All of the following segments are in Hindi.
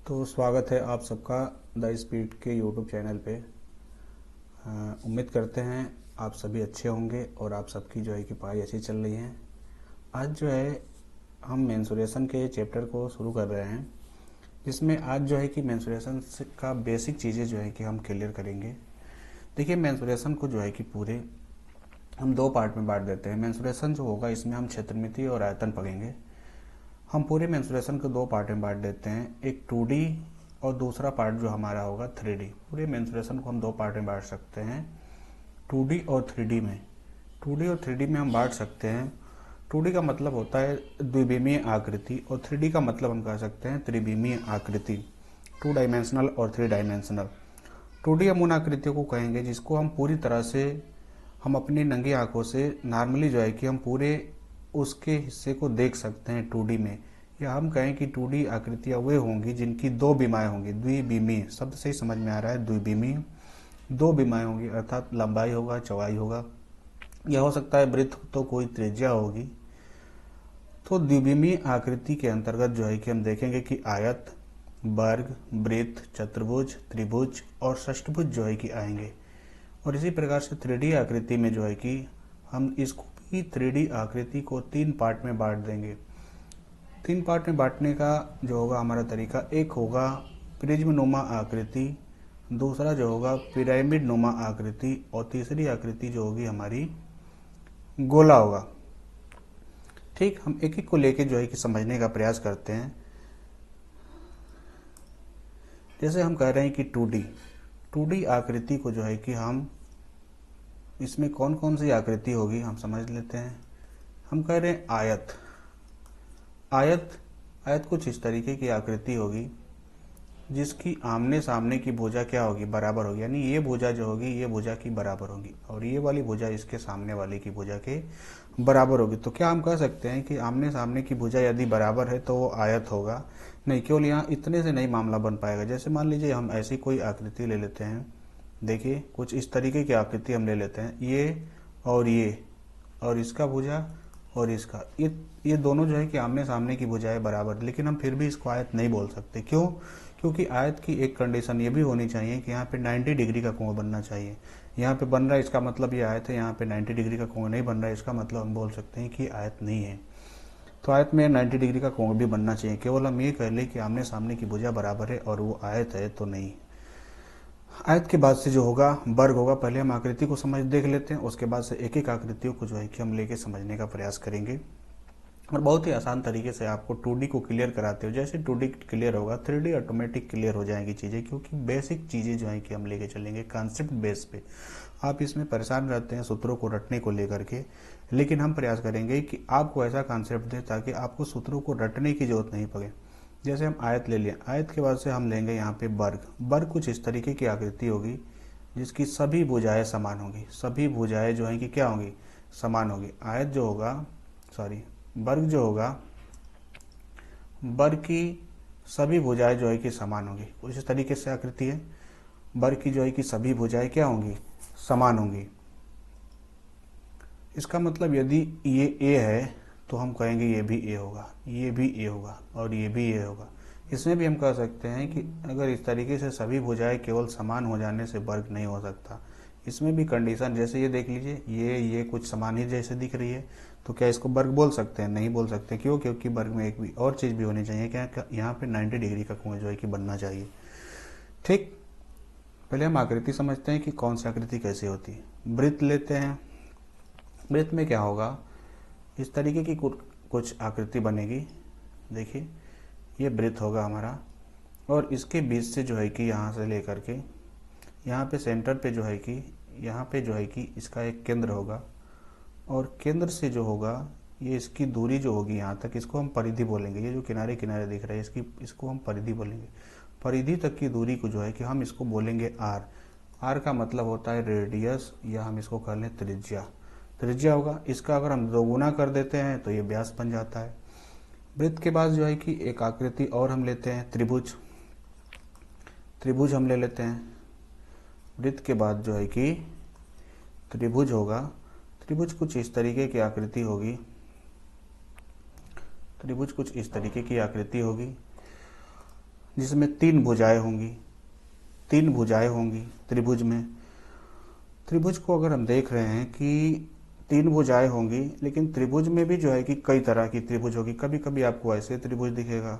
तो स्वागत है आप सबका द स्पीड के यूट्यूब चैनल पे। उम्मीद करते हैं आप सभी अच्छे होंगे और आप सबकी जो है कि पढ़ाई अच्छी चल रही है। आज जो है हम मेंसुरेशन के चैप्टर को शुरू कर रहे हैं, जिसमें आज जो है कि मेंसुरेशन का बेसिक चीज़ें जो है कि हम क्लियर करेंगे। देखिए, मेंसुरेशन को जो है कि पूरे हम दो पार्ट में बांट देते हैं। मेंसुरेशन जो होगा इसमें हम क्षेत्रमिति और आयतन पढ़ेंगे। हम पूरे मेंसुरेशन को दो पार्ट में बांट देते हैं, एक 2D और दूसरा पार्ट जो हमारा होगा 3D। पूरे मेंसुरेशन को हम दो पार्ट में बांट सकते हैं, 2D और 3D में। 2D और 3D में हम बांट सकते हैं। 2D का मतलब होता है द्विविमीय आकृति और 3D का मतलब हम कह सकते हैं त्रिविमीय आकृति, 2 डायमेंशनल और 3 डायमेंशनल। 2D हम उन आकृतियों को कहेंगे जिसको हम पूरी तरह से हम अपनी नंगी आंखों से नॉर्मली जो है कि हम पूरे उसके हिस्से को देख सकते हैं 2D में, या हम कहें कि 2D आकृतियाँ वे होंगी जिनकी दो बीमाएँ होंगी। द्विविमीय शब्द से ही समझ में आ रहा है, द्विविमीय दो बीमाएँ होंगी, अर्थात लंबाई होगा, चौड़ाई होगा, यह हो सकता है वृत्त तो कोई त्रिज्या होगी। तो द्विविमीय आकृति के अंतर्गत जो है कि हम देखेंगे कि आयत, वर्ग, वृत्त, चतुर्भुज, त्रिभुज और षष्ठभुज जो है कि आएंगे। और इसी प्रकार से 3D आकृति में जो है कि हम इसको भी 3D आकृति को 3 पार्ट में बांट देंगे। 3 पार्ट में बांटने का जो होगा हमारा तरीका, एक होगा प्रिज्म नुमा आकृति, दूसरा जो होगा पिरामिड नुमा आकृति और तीसरी आकृति जो होगी हमारी गोला होगा। ठीक, हम एक एक को लेके जो है कि समझने का प्रयास करते हैं। जैसे हम कह रहे हैं कि 2D आकृति को जो है कि हम इसमें कौन कौन सी आकृति होगी हम समझ लेते हैं। हम कह रहे हैं आयत कुछ इस तरीके की आकृति होगी जिसकी आमने सामने की भुजा क्या होगी, बराबर होगी। यानी ये भुजा जो होगी ये भुजा की बराबर होगी और ये वाली भुजा इसके सामने वाले की भुजा के बराबर होगी। तो क्या हम कह सकते हैं कि आमने सामने की भुजा यदि बराबर है तो वो आयत होगा? नहीं, केवल यहाँ इतने से नहीं मामला बन पाएगा। जैसे मान लीजिए हम ऐसी कोई आकृति ले लेते हैं, देखिए कुछ इस तरीके की आकृति हम ले लेते हैं, ये और इसका भुजा और इसका, ये दोनों जो है कि आमने सामने की भुजाएं बराबर, लेकिन हम फिर भी इसको आयत नहीं बोल सकते। क्यों? क्योंकि आयत की एक कंडीशन ये भी होनी चाहिए कि यहाँ पे 90 डिग्री का कोण बनना चाहिए। यहाँ पे बन रहा है इसका मतलब ये आयत है, यहाँ पे 90 डिग्री का कोण नहीं बन रहा है इसका मतलब हम बोल सकते हैं कि आयत नहीं है। तो आयत में 90 डिग्री का कोण भी बनना चाहिए। केवल हम ये कह लें कि आमने सामने की भुजा बराबर है और वो आयत है तो नहीं। आयत के बाद से जो होगा वर्ग होगा। पहले हम आकृति को समझ देख लेते हैं, उसके बाद से एक एक आकृतियों को जो है कि हम लेके समझने का प्रयास करेंगे और बहुत ही आसान तरीके से आपको 2D को क्लियर कराते हो। जैसे 2D क्लियर होगा 3D ऑटोमेटिक क्लियर हो जाएंगी चीज़ें, क्योंकि बेसिक चीज़ें जो है कि हम लेके चलेंगे कॉन्सेप्ट बेस पे। आप इसमें परेशान रहते हैं सूत्रों को रटने को लेकर के, लेकिन हम प्रयास करेंगे कि आपको ऐसा कॉन्सेप्ट दे ताकि आपको सूत्रों को रटने की जरूरत नहीं पड़े। जैसे हम आयत ले लिए, आयत के बाद से हम लेंगे यहाँ पे वर्ग कुछ इस तरीके की आकृति होगी जिसकी सभी भुजाएं समान होगी। सभी भुजाएं जो हैं कि क्या होंगी, समान होगी। आयत जो होगा वर्ग जो होगा, वर्ग की सभी भुजाएं जो है कि समान होगी। कुछ इस तरीके से आकृति है, वर्ग की जो है कि सभी भुजाएं क्या होंगी, समान होंगी। इसका मतलब यदि ये ए है तो हम कहेंगे ये भी ए होगा, ये भी ए होगा और ये भी ए होगा। इसमें भी हम कह सकते हैं कि अगर इस तरीके से सभी भुजाएं केवल समान हो जाने से वर्ग नहीं हो सकता। इसमें भी कंडीशन, जैसे ये देख लीजिए, ये कुछ समान ही जैसे दिख रही है, तो क्या इसको वर्ग बोल सकते हैं? नहीं बोल सकते। क्यों? क्योंकि वर्ग में एक भी और चीज़ भी होनी चाहिए, क्या यहाँ पे 90 डिग्री का कोण जो है कि बनना चाहिए। ठीक, पहले हम आकृति समझते हैं कि कौन सी आकृति कैसे होती है। वृत्त लेते हैं। वृत्त में क्या होगा, इस तरीके की कुछ आकृति बनेगी। देखिए ये वृत्त होगा हमारा और इसके बीच से जो है कि यहाँ से लेकर के यहाँ पे सेंटर पे जो है कि यहाँ पे जो है कि इसका एक केंद्र होगा और केंद्र से जो होगा ये इसकी दूरी जो होगी यहाँ तक, इसको हम परिधि बोलेंगे। ये जो किनारे किनारे दिख रहा है इसको हम परिधि बोलेंगे। परिधि तक की दूरी को जो है कि हम इसको बोलेंगे आर। आर का मतलब होता है रेडियस, या हम इसको कह लें त्रिज्या होगा। इसका अगर हम दोगुना कर देते हैं तो ये व्यास बन जाता है। वृत्त के बाद जो है कि एक आकृति और हम लेते हैं, त्रिभुज हम ले लेते हैं। वृत्त के बाद जो है कि त्रिभुज होगा। त्रिभुज कुछ इस तरीके की आकृति होगी। जिसमें तीन भुजाएं होंगी, तीन भुजाएं होंगी त्रिभुज में। त्रिभुज को अगर हम देख रहे हैं कि तीन भुजाएं होंगी, लेकिन त्रिभुज में भी जो है कि कई तरह की त्रिभुज होगी। कभी कभी आपको ऐसे त्रिभुज दिखेगा,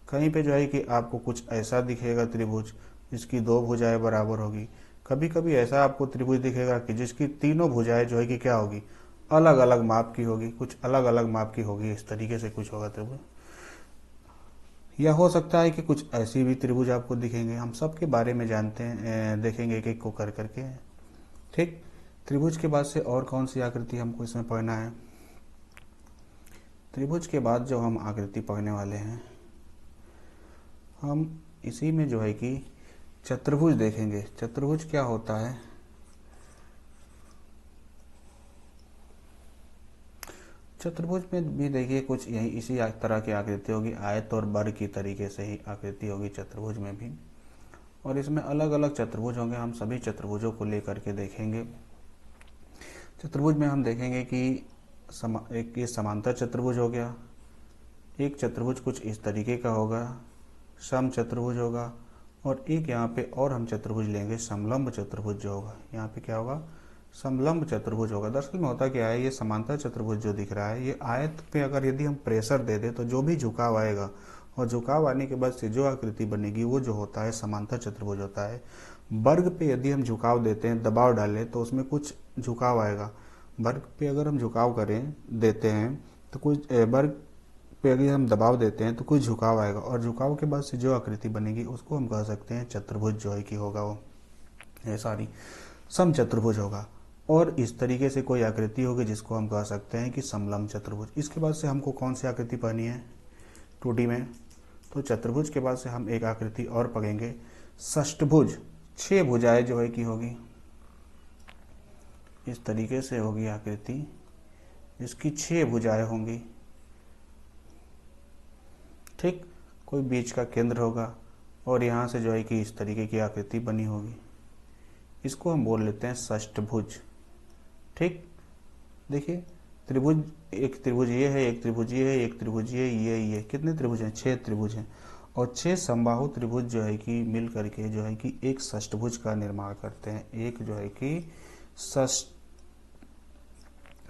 कहीं पे जो है कि आपको कुछ ऐसा दिखेगा त्रिभुज जिसकी दो भुजाएं बराबर होगी। कभी कभी ऐसा आपको त्रिभुज दिखेगा कि जिसकी तीनों भुजाएं जो है कि क्या होगी, अलग अलग माप की होगी, कुछ अलग अलग माप की होगी। इस तरीके से कुछ होगा त्रिभुज। या हो सकता है कि कुछ ऐसी भी त्रिभुज आपको दिखेंगे। हम सब के बारे में जानते हैं, देखेंगे एक एक को कर करके। ठीक, त्रिभुज के बाद से और कौन सी आकृति हमको इसमें पढ़ना है? त्रिभुज के बाद जो हम आकृति पढ़ने वाले हैं, हम इसी में जो है कि चतुर्भुज देखेंगे। चतुर्भुज क्या होता है? चतुर्भुज में भी देखिए कुछ यही इसी तरह की आकृति होगी, आयत और वर्ग की तरीके से ही आकृति होगी चतुर्भुज में भी। और इसमें अलग अलग चतुर्भुज होंगे, हम सभी चतुर्भुजों को लेकर के देखेंगे। चतुर्भुज में हम देखेंगे कि एक ये समांतर चतुर्भुज हो गया, एक चतुर्भुज कुछ इस तरीके का होगा, सम चतुर्भुज होगा, और एक यहाँ पे और हम चतुर्भुज लेंगे समलंब चतुर्भुज जो होगा। यहाँ पे क्या होगा? समलंब चतुर्भुज होगा। दरअसल में होता क्या है, ये समांतर चतुर्भुज जो दिख रहा है, ये आयत पे अगर यदि हम प्रेशर दे दें तो जो भी झुकाव आएगा, और झुकाव आने के बाद से जो आकृति बनेगी वो जो होता है समांतर चतुर्भुज होता है। वर्ग पे यदि हम झुकाव देते हैं, दबाव डालें, तो उसमें कुछ झुकाव आएगा। वर्ग पे अगर हम झुकाव करें देते हैं तो कुछ वर्ग पे अगर हम दबाव देते हैं तो कुछ झुकाव आएगा, और झुकाव के बाद से जो आकृति बनेगी उसको हम कह सकते हैं चतुर्भुज जो है कि होगा वो सॉरी सम चतुर्भुज होगा। और इस तरीके से कोई आकृति होगी जिसको हम कह सकते हैं कि समलंब चतुर्भुज। इसके बाद से हमको कौन सी आकृति पढ़नी है 2D में? तो चतुर्भुज के बाद से हम एक आकृति और पढ़ेंगे, षष्ठभुज। 6 भुजाएं जो है कि होगी, इस तरीके से होगी आकृति, इसकी 6 भुजाएं होंगी। ठीक, कोई बीच का केंद्र होगा, और यहाँ से जो है कि इस तरीके की आकृति बनी होगी। इसको हम बोल लेते हैं षष्ठभुज। ठीक, देखिए त्रिभुज, एक त्रिभुज ये है, एक त्रिभुज ये है, एक त्रिभुज ये कितने त्रिभुज हैं? 6 त्रिभुज हैं। और 6 समबाहु त्रिभुज जो है कि मिल करके जो है कि एक षष्ठभुज का निर्माण करते हैं, एक जो है कि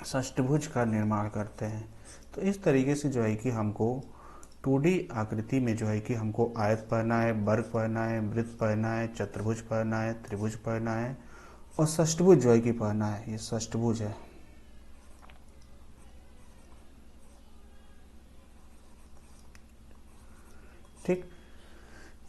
षष्ठभुज का निर्माण करते हैं। तो इस तरीके से जो है कि हमको 2D आकृति में जो है कि हमको आयत पढ़ना है, वर्ग पढ़ना है, वृत्त पढ़ना है, चतुर्भुज पढ़ना है, त्रिभुज पढ़ना है, और षष्ठभुज जो है कि पढ़ना है। ये षष्ठभुज है। ठीक,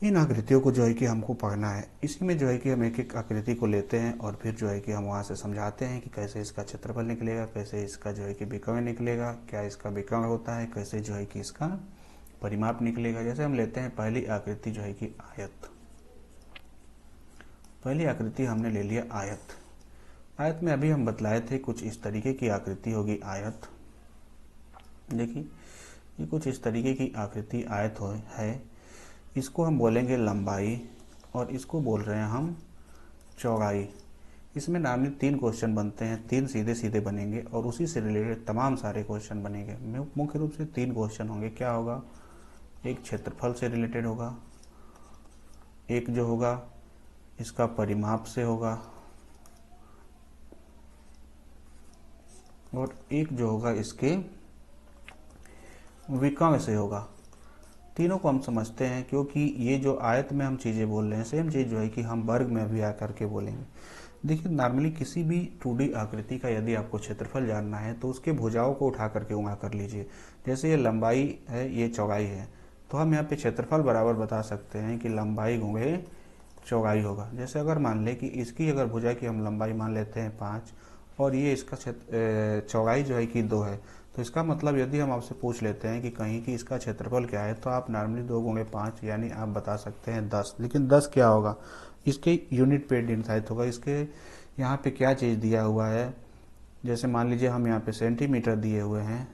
इन आकृतियों को जो है कि हमको पढ़ना है। इसी में जो है कि हम एक एक आकृति को लेते हैं और फिर जो है कि हम वहाँ से समझाते हैं कि कैसे इसका क्षेत्रफल निकलेगा, कैसे इसका जो है कि विकर्ण निकलेगा, क्या इसका विकर्ण होता है, कैसे जो है कि इसका परिमाप निकलेगा। जैसे हम लेते हैं पहली आकृति जो है कि आयत। पहली आकृति हमने ले लिया आयत। आयत में अभी हम बतलाए थे कुछ इस तरीके की आकृति होगी आयत। देखिए ये कुछ इस तरीके की आकृति आयत है। इसको हम बोलेंगे लंबाई, और इसको बोल रहे हैं हम चौड़ाई। इसमें नॉर्मली 3 क्वेश्चन बनते हैं, 3 सीधे सीधे बनेंगे, और उसी से रिलेटेड तमाम सारे क्वेश्चन बनेंगे। मुख्य रूप से 3 क्वेश्चन होंगे। क्या होगा? एक क्षेत्रफल से रिलेटेड होगा, एक जो होगा इसका परिमाप से होगा, और एक जो होगा इसके विकर्ण से होगा। तीनों को हम समझते हैं, क्योंकि ये जो आयत में हम चीज़ें बोल रहे हैं सेम चीज़ जो है कि हम वर्ग में भी आकर के बोलेंगे। देखिए नॉर्मली किसी भी 2D आकृति का यदि आपको क्षेत्रफल जानना है तो उसके भुजाओं को उठा करके गुणा कर लीजिए। जैसे ये लंबाई है, ये चौड़ाई है, तो हम यहाँ पे क्षेत्रफल बराबर बता सकते हैं कि लंबाई गुणे चौड़ाई होगा। जैसे अगर मान लें कि इसकी अगर भुजा की हम लंबाई मान लेते हैं 5, और ये इसका चौड़ाई जो है कि 2 है, तो इसका मतलब यदि हम आपसे पूछ लेते हैं कि कहीं कि इसका क्षेत्रफल क्या है, तो आप नॉर्मली 2 गुणे 5 यानी आप बता सकते हैं 10। लेकिन 10 क्या होगा? इसके यूनिट पे निर्धारित होगा। इसके यहाँ पे क्या चीज़ दिया हुआ है, जैसे मान लीजिए हम यहाँ पे सेंटीमीटर दिए हुए हैं,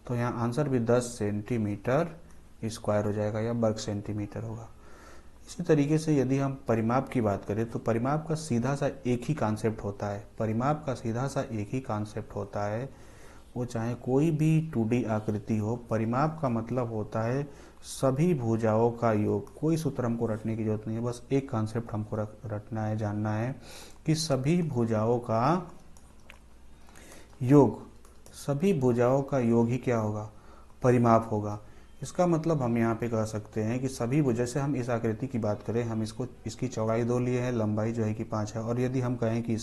तो यहाँ आंसर भी 10 सेंटीमीटर स्क्वायर हो जाएगा, या वर्ग सेंटीमीटर होगा। इसी तरीके से यदि हम परिमाप की बात करें तो परिमाप का सीधा सा एक ही कॉन्सेप्ट होता है। परिमाप का सीधा सा एक ही कॉन्सेप्ट होता है, वो चाहे कोई भी 2D आकृति हो, परिमाप का मतलब होता है सभी भुजाओं का योग। कोई सूत्र हमको रटने की जरूरत नहीं है, बस एक कॉन्सेप्ट हमको रटना है, जानना है कि सभी भुजाओं का योग, सभी भुजाओं का योग ही क्या होगा, परिमाप होगा। इसका मतलब हम यहाँ पे कह सकते हैं कि सभी भुजा, जैसे हम इस आकृति की बात करें, हम इसकी चौड़ाई 2 लिए हैं, लंबाई जो है कि 5 है, और यदि हम कहें कि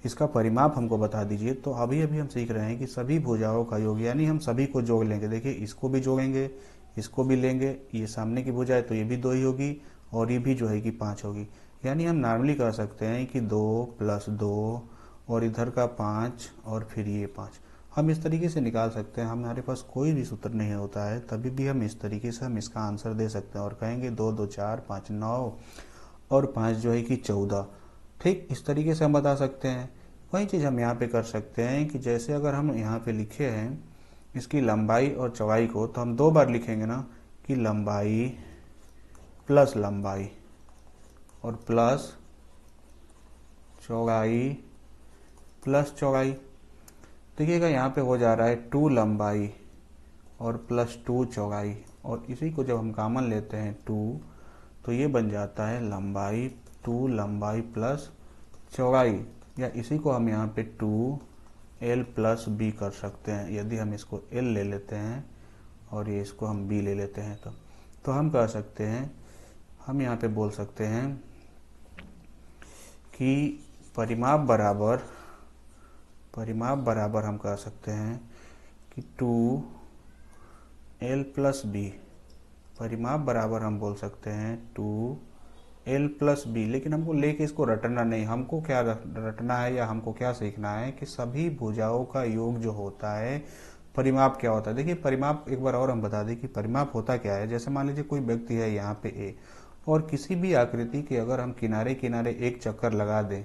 इसका परिमाप हमको बता दीजिए, तो अभी अभी हम सीख रहे हैं कि सभी भुजाओं का योग, यानी हम सभी को जोड़ लेंगे। देखिए इसको भी जोड़ेंगे, इसको भी लेंगे, ये सामने की भुजा है तो ये भी 2 ही होगी, और ये भी जो है कि 5 होगी। यानी हम नॉर्मली कह सकते हैं कि 2 + 2 और इधर का 5 और फिर ये 5। हम इस तरीके से निकाल सकते हैं। हमारे पास कोई भी सूत्र नहीं होता है, तभी भी हम इस तरीके से हम इसका आंसर दे सकते हैं और कहेंगे 2 2 4 5 9 और 5 जो है कि 14। ठीक, इस तरीके से हम बता सकते हैं। वही चीज़ हम यहाँ पे कर सकते हैं कि जैसे अगर हम यहाँ पे लिखे हैं इसकी लंबाई और चौड़ाई को, तो हम 2 बार लिखेंगे ना, कि लंबाई प्लस लंबाई और प्लस चौड़ाई प्लस चौड़ाई। देखिएगा यहाँ पे हो जा रहा है 2 लंबाई और प्लस 2 चौड़ाई, और इसी को जब हम कॉमन लेते हैं 2, तो ये बन जाता है लंबाई 2 लंबाई प्लस चौड़ाई, या इसी को हम यहाँ पे 2l + b कर सकते हैं। यदि हम इसको l ले लेते हैं और ये इसको हम b ले लेते हैं, तो हम कह सकते हैं, हम यहाँ पे बोल सकते हैं कि परिमाप बराबर हम कह सकते हैं कि 2l + b। परिमाप बराबर हम बोल सकते हैं 2l + b। लेकिन हमको लेके इसको रटना नहीं, हमको क्या रटना है या हमको क्या सीखना है कि सभी भुजाओं का योग जो होता है, परिमाप क्या होता है। देखिए परिमाप एक बार और हम बता दें कि परिमाप होता क्या है। जैसे मान लीजिए कोई व्यक्ति है यहाँ पे ए, और किसी भी आकृति के अगर हम किनारे किनारे एक चक्कर लगा दें,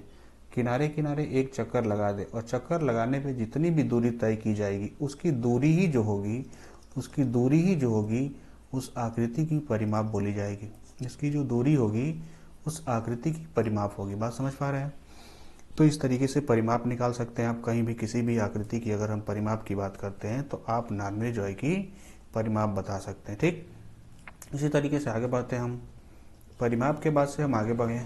किनारे किनारे एक चक्कर लगा दें, और चक्कर लगाने पे जितनी भी दूरी तय की जाएगी, उसकी दूरी ही जो होगी उस आकृति की परिमाप बोली जाएगी। इसकी जो दूरी होगी उस आकृति की परिमाप होगी। बात समझ पा रहे हैं? तो इस तरीके से परिमाप निकाल सकते हैं आप। कहीं भी किसी भी आकृति की अगर हम परिमाप की बात करते हैं, तो आप नॉर्मली जो है कि परिमाप बता सकते हैं। ठीक, इसी तरीके से आगे बढ़ते हैं हम। परिमाप के बाद से हम आगे बढ़े,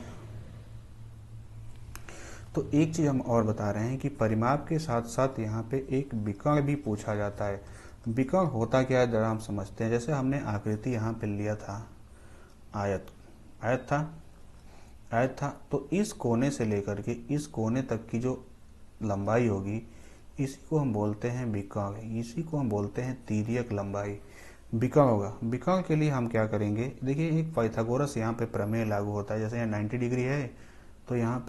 तो एक चीज़ हम और बता रहे हैं कि परिमाप के साथ साथ यहाँ पे एक विकर्ण भी पूछा जाता है। विकर्ण होता क्या है जरा हम समझते हैं। जैसे हमने आकृति यहाँ पे लिया था, आयत था, तो इस कोने से लेकर के इस कोने तक की जो लंबाई होगी, इसी को हम बोलते हैं विकर्ण, इसी को हम बोलते हैं तिर्यक लंबाई। विकर्ण होगा। विकर्ण के लिए हम क्या करेंगे, देखिए एक पाइथागोरस यहाँ पे प्रमेय लागू होता है। जैसे यहाँ 90 डिग्री है, तो यहाँ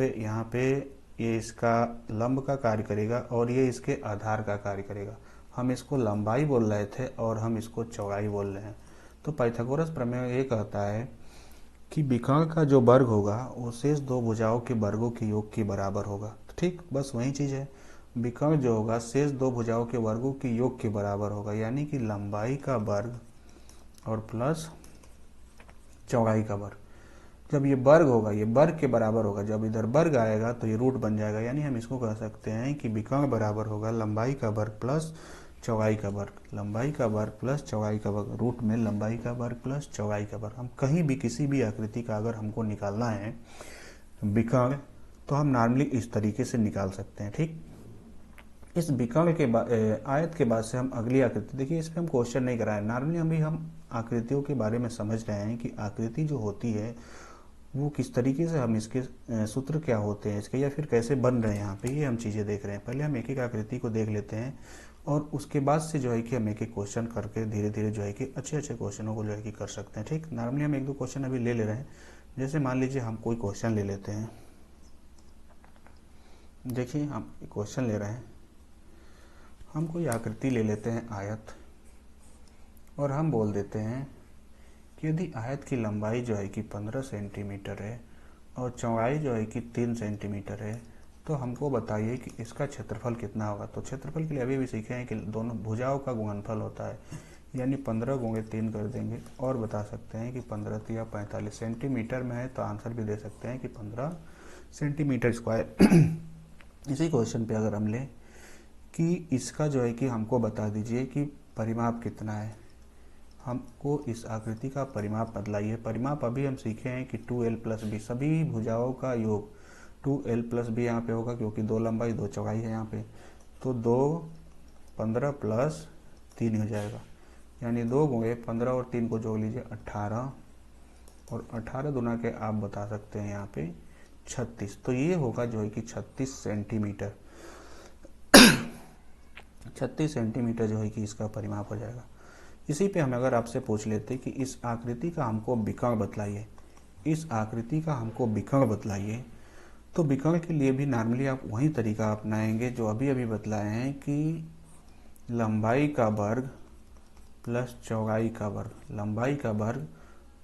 पे ये इसका लंब का कार्य करेगा और ये इसके आधार का कार्य करेगा। हम इसको लंबाई बोल रहे थे और हम इसको चौड़ाई बोल रहे हैं। तो पाइथागोरस प्रमेय ये कहता है कि विकर्ण का जो वर्ग होगा वो शेष 2 भुजाओं के वर्गों के योग के बराबर होगा। तो ठीक, बस वही चीज़ है। विकर्ण जो होगा शेष 2 भुजाओं के वर्गों के योग के बराबर होगा, यानी कि लंबाई का वर्ग और प्लस चौड़ाई का वर्ग। जब ये वर्ग होगा, ये वर्ग के बराबर होगा, जब इधर वर्ग आएगा तो ये रूट बन जाएगा। यानी हम इसको कह सकते हैं कि विकर्ण बराबर होगा लंबाई का वर्ग प्लस चौड़ाई का वर्ग। लंबाई का वर्ग प्लस चौड़ाई का वर्ग, रूट में लंबाई का वर्ग प्लस चौड़ाई का वर्ग। हम कहीं भी किसी भी आकृति का अगर हमको निकालना है विकर्ण, तो हम नॉर्मली इस तरीके से निकाल सकते हैं। ठीक, इस विकर्ण के बाद आयत के बाद से हम अगली आकृति, देखिए इस पर हम क्वेश्चन नहीं कराए। नॉर्मली हम आकृतियों के बारे में समझ रहे हैं कि आकृति जो होती है वो किस तरीके से, हम इसके सूत्र क्या होते हैं इसके, या फिर कैसे बन रहे हैं यहाँ पे, ये हम चीज़ें देख रहे हैं। पहले हम एक एक आकृति को देख लेते हैं और उसके बाद से जो है कि हम एक एक क्वेश्चन करके धीरे धीरे जो है कि अच्छे अच्छे क्वेश्चनों को जो है कि कर सकते हैं। ठीक, नॉर्मली हम 1-2 क्वेश्चन अभी ले रहे हैं। जैसे मान लीजिए हम कोई क्वेश्चन ले लेते हैं। देखिए हम क्वेश्चन ले रहे हैं, हम कोई आकृति ले लेते हैं आयत, और हम बोल देते हैं कि यदि आयत की लंबाई जो है कि 15 सेंटीमीटर है और चौड़ाई जो है कि 3 सेंटीमीटर है, तो हमको बताइए कि इसका क्षेत्रफल कितना होगा। तो क्षेत्रफल के लिए अभी भी सीखे हैं कि दोनों भुजाओं का गुणनफल होता है, यानी 15 × 3 कर देंगे और बता सकते हैं कि 15 या 45 सेंटीमीटर में है, तो आंसर भी दे सकते हैं कि 15 सेंटीमीटर स्क्वायर। इसी क्वेश्चन पे अगर हम लें कि इसका जो है कि हमको बता दीजिए कि परिमाप कितना है। हमको इस आकृति का परिमाप बतलाइए। परिमाप अभी हम सीखे हैं कि 2l + b, सभी भुजाओं का योग 2l + b यहाँ पे होगा, क्योंकि 2 लंबाई 2 चौड़ाई है यहाँ पे। तो 2 15 + 3 हो जाएगा, यानी 2 गुणे 15 और 3 को जोड़ लीजिए 18, और 18 दुना के आप बता सकते हैं यहाँ पे 36। तो ये होगा जो है कि 36 सेंटीमीटर। 36 सेंटीमीटर जो है कि इसका परिमाप हो जाएगा। इसी पे हम अगर आपसे पूछ लेते कि इस आकृति का हमको विकर्ण बतलाइए, इस आकृति का हमको विकर्ण बतलाइए, तो विकर्ण के लिए भी नॉर्मली आप वही तरीका अपनाएंगे जो अभी अभी बतलाए हैं कि लंबाई का वर्ग प्लस चौड़ाई का वर्ग, लंबाई का वर्ग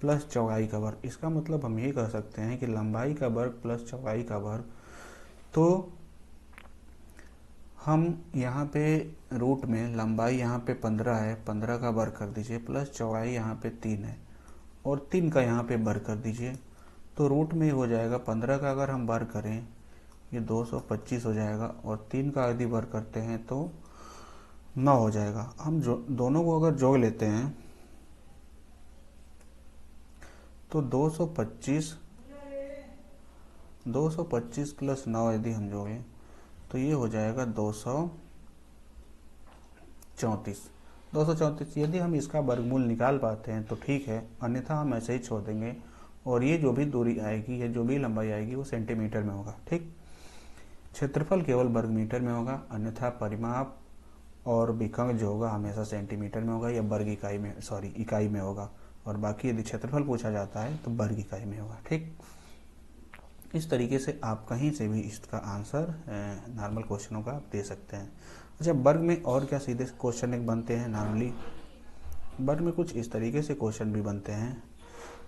प्लस चौड़ाई का वर्ग। इसका मतलब हम ये कह सकते हैं कि लंबाई का वर्ग प्लस चौड़ाई का वर्ग। तो हम यहाँ पे रूट में लंबाई यहाँ पे 15 है, 15 का वर्ग कर दीजिए, प्लस चौड़ाई यहाँ पे 3 है और 3 का यहाँ पे वर्ग कर दीजिए। तो रूट में हो जाएगा 15 का अगर हम वर्ग करें ये 225 हो जाएगा, और 3 का यदि वर्ग करते हैं तो 9 हो जाएगा। हम जो दोनों को अगर जोड़ लेते हैं तो 225 + 9 यदि हम जोड़ें तो ये हो जाएगा 234। यदि हम इसका वर्गमूल निकाल पाते हैं तो ठीक है, अन्यथा हम ऐसे ही छोड़ देंगे, और ये जो भी दूरी आएगी या जो भी लंबाई आएगी वो सेंटीमीटर में होगा। ठीक, क्षेत्रफल केवल वर्ग मीटर में होगा, अन्यथा परिमाप और विकर्ण जो होगा हमेशा सेंटीमीटर में होगा या वर्ग इकाई में, इकाई में होगा, और बाकी यदि क्षेत्रफल पूछा जाता है तो वर्ग इकाई में होगा। ठीक, इस तरीके से आप कहीं से भी इसका आंसर नॉर्मल क्वेश्चनों का आप दे सकते हैं। अच्छा, वर्ग में और क्या सीधे क्वेश्चन एक बनते हैं नॉर्मली? वर्ग में कुछ इस तरीके से क्वेश्चन भी बनते हैं,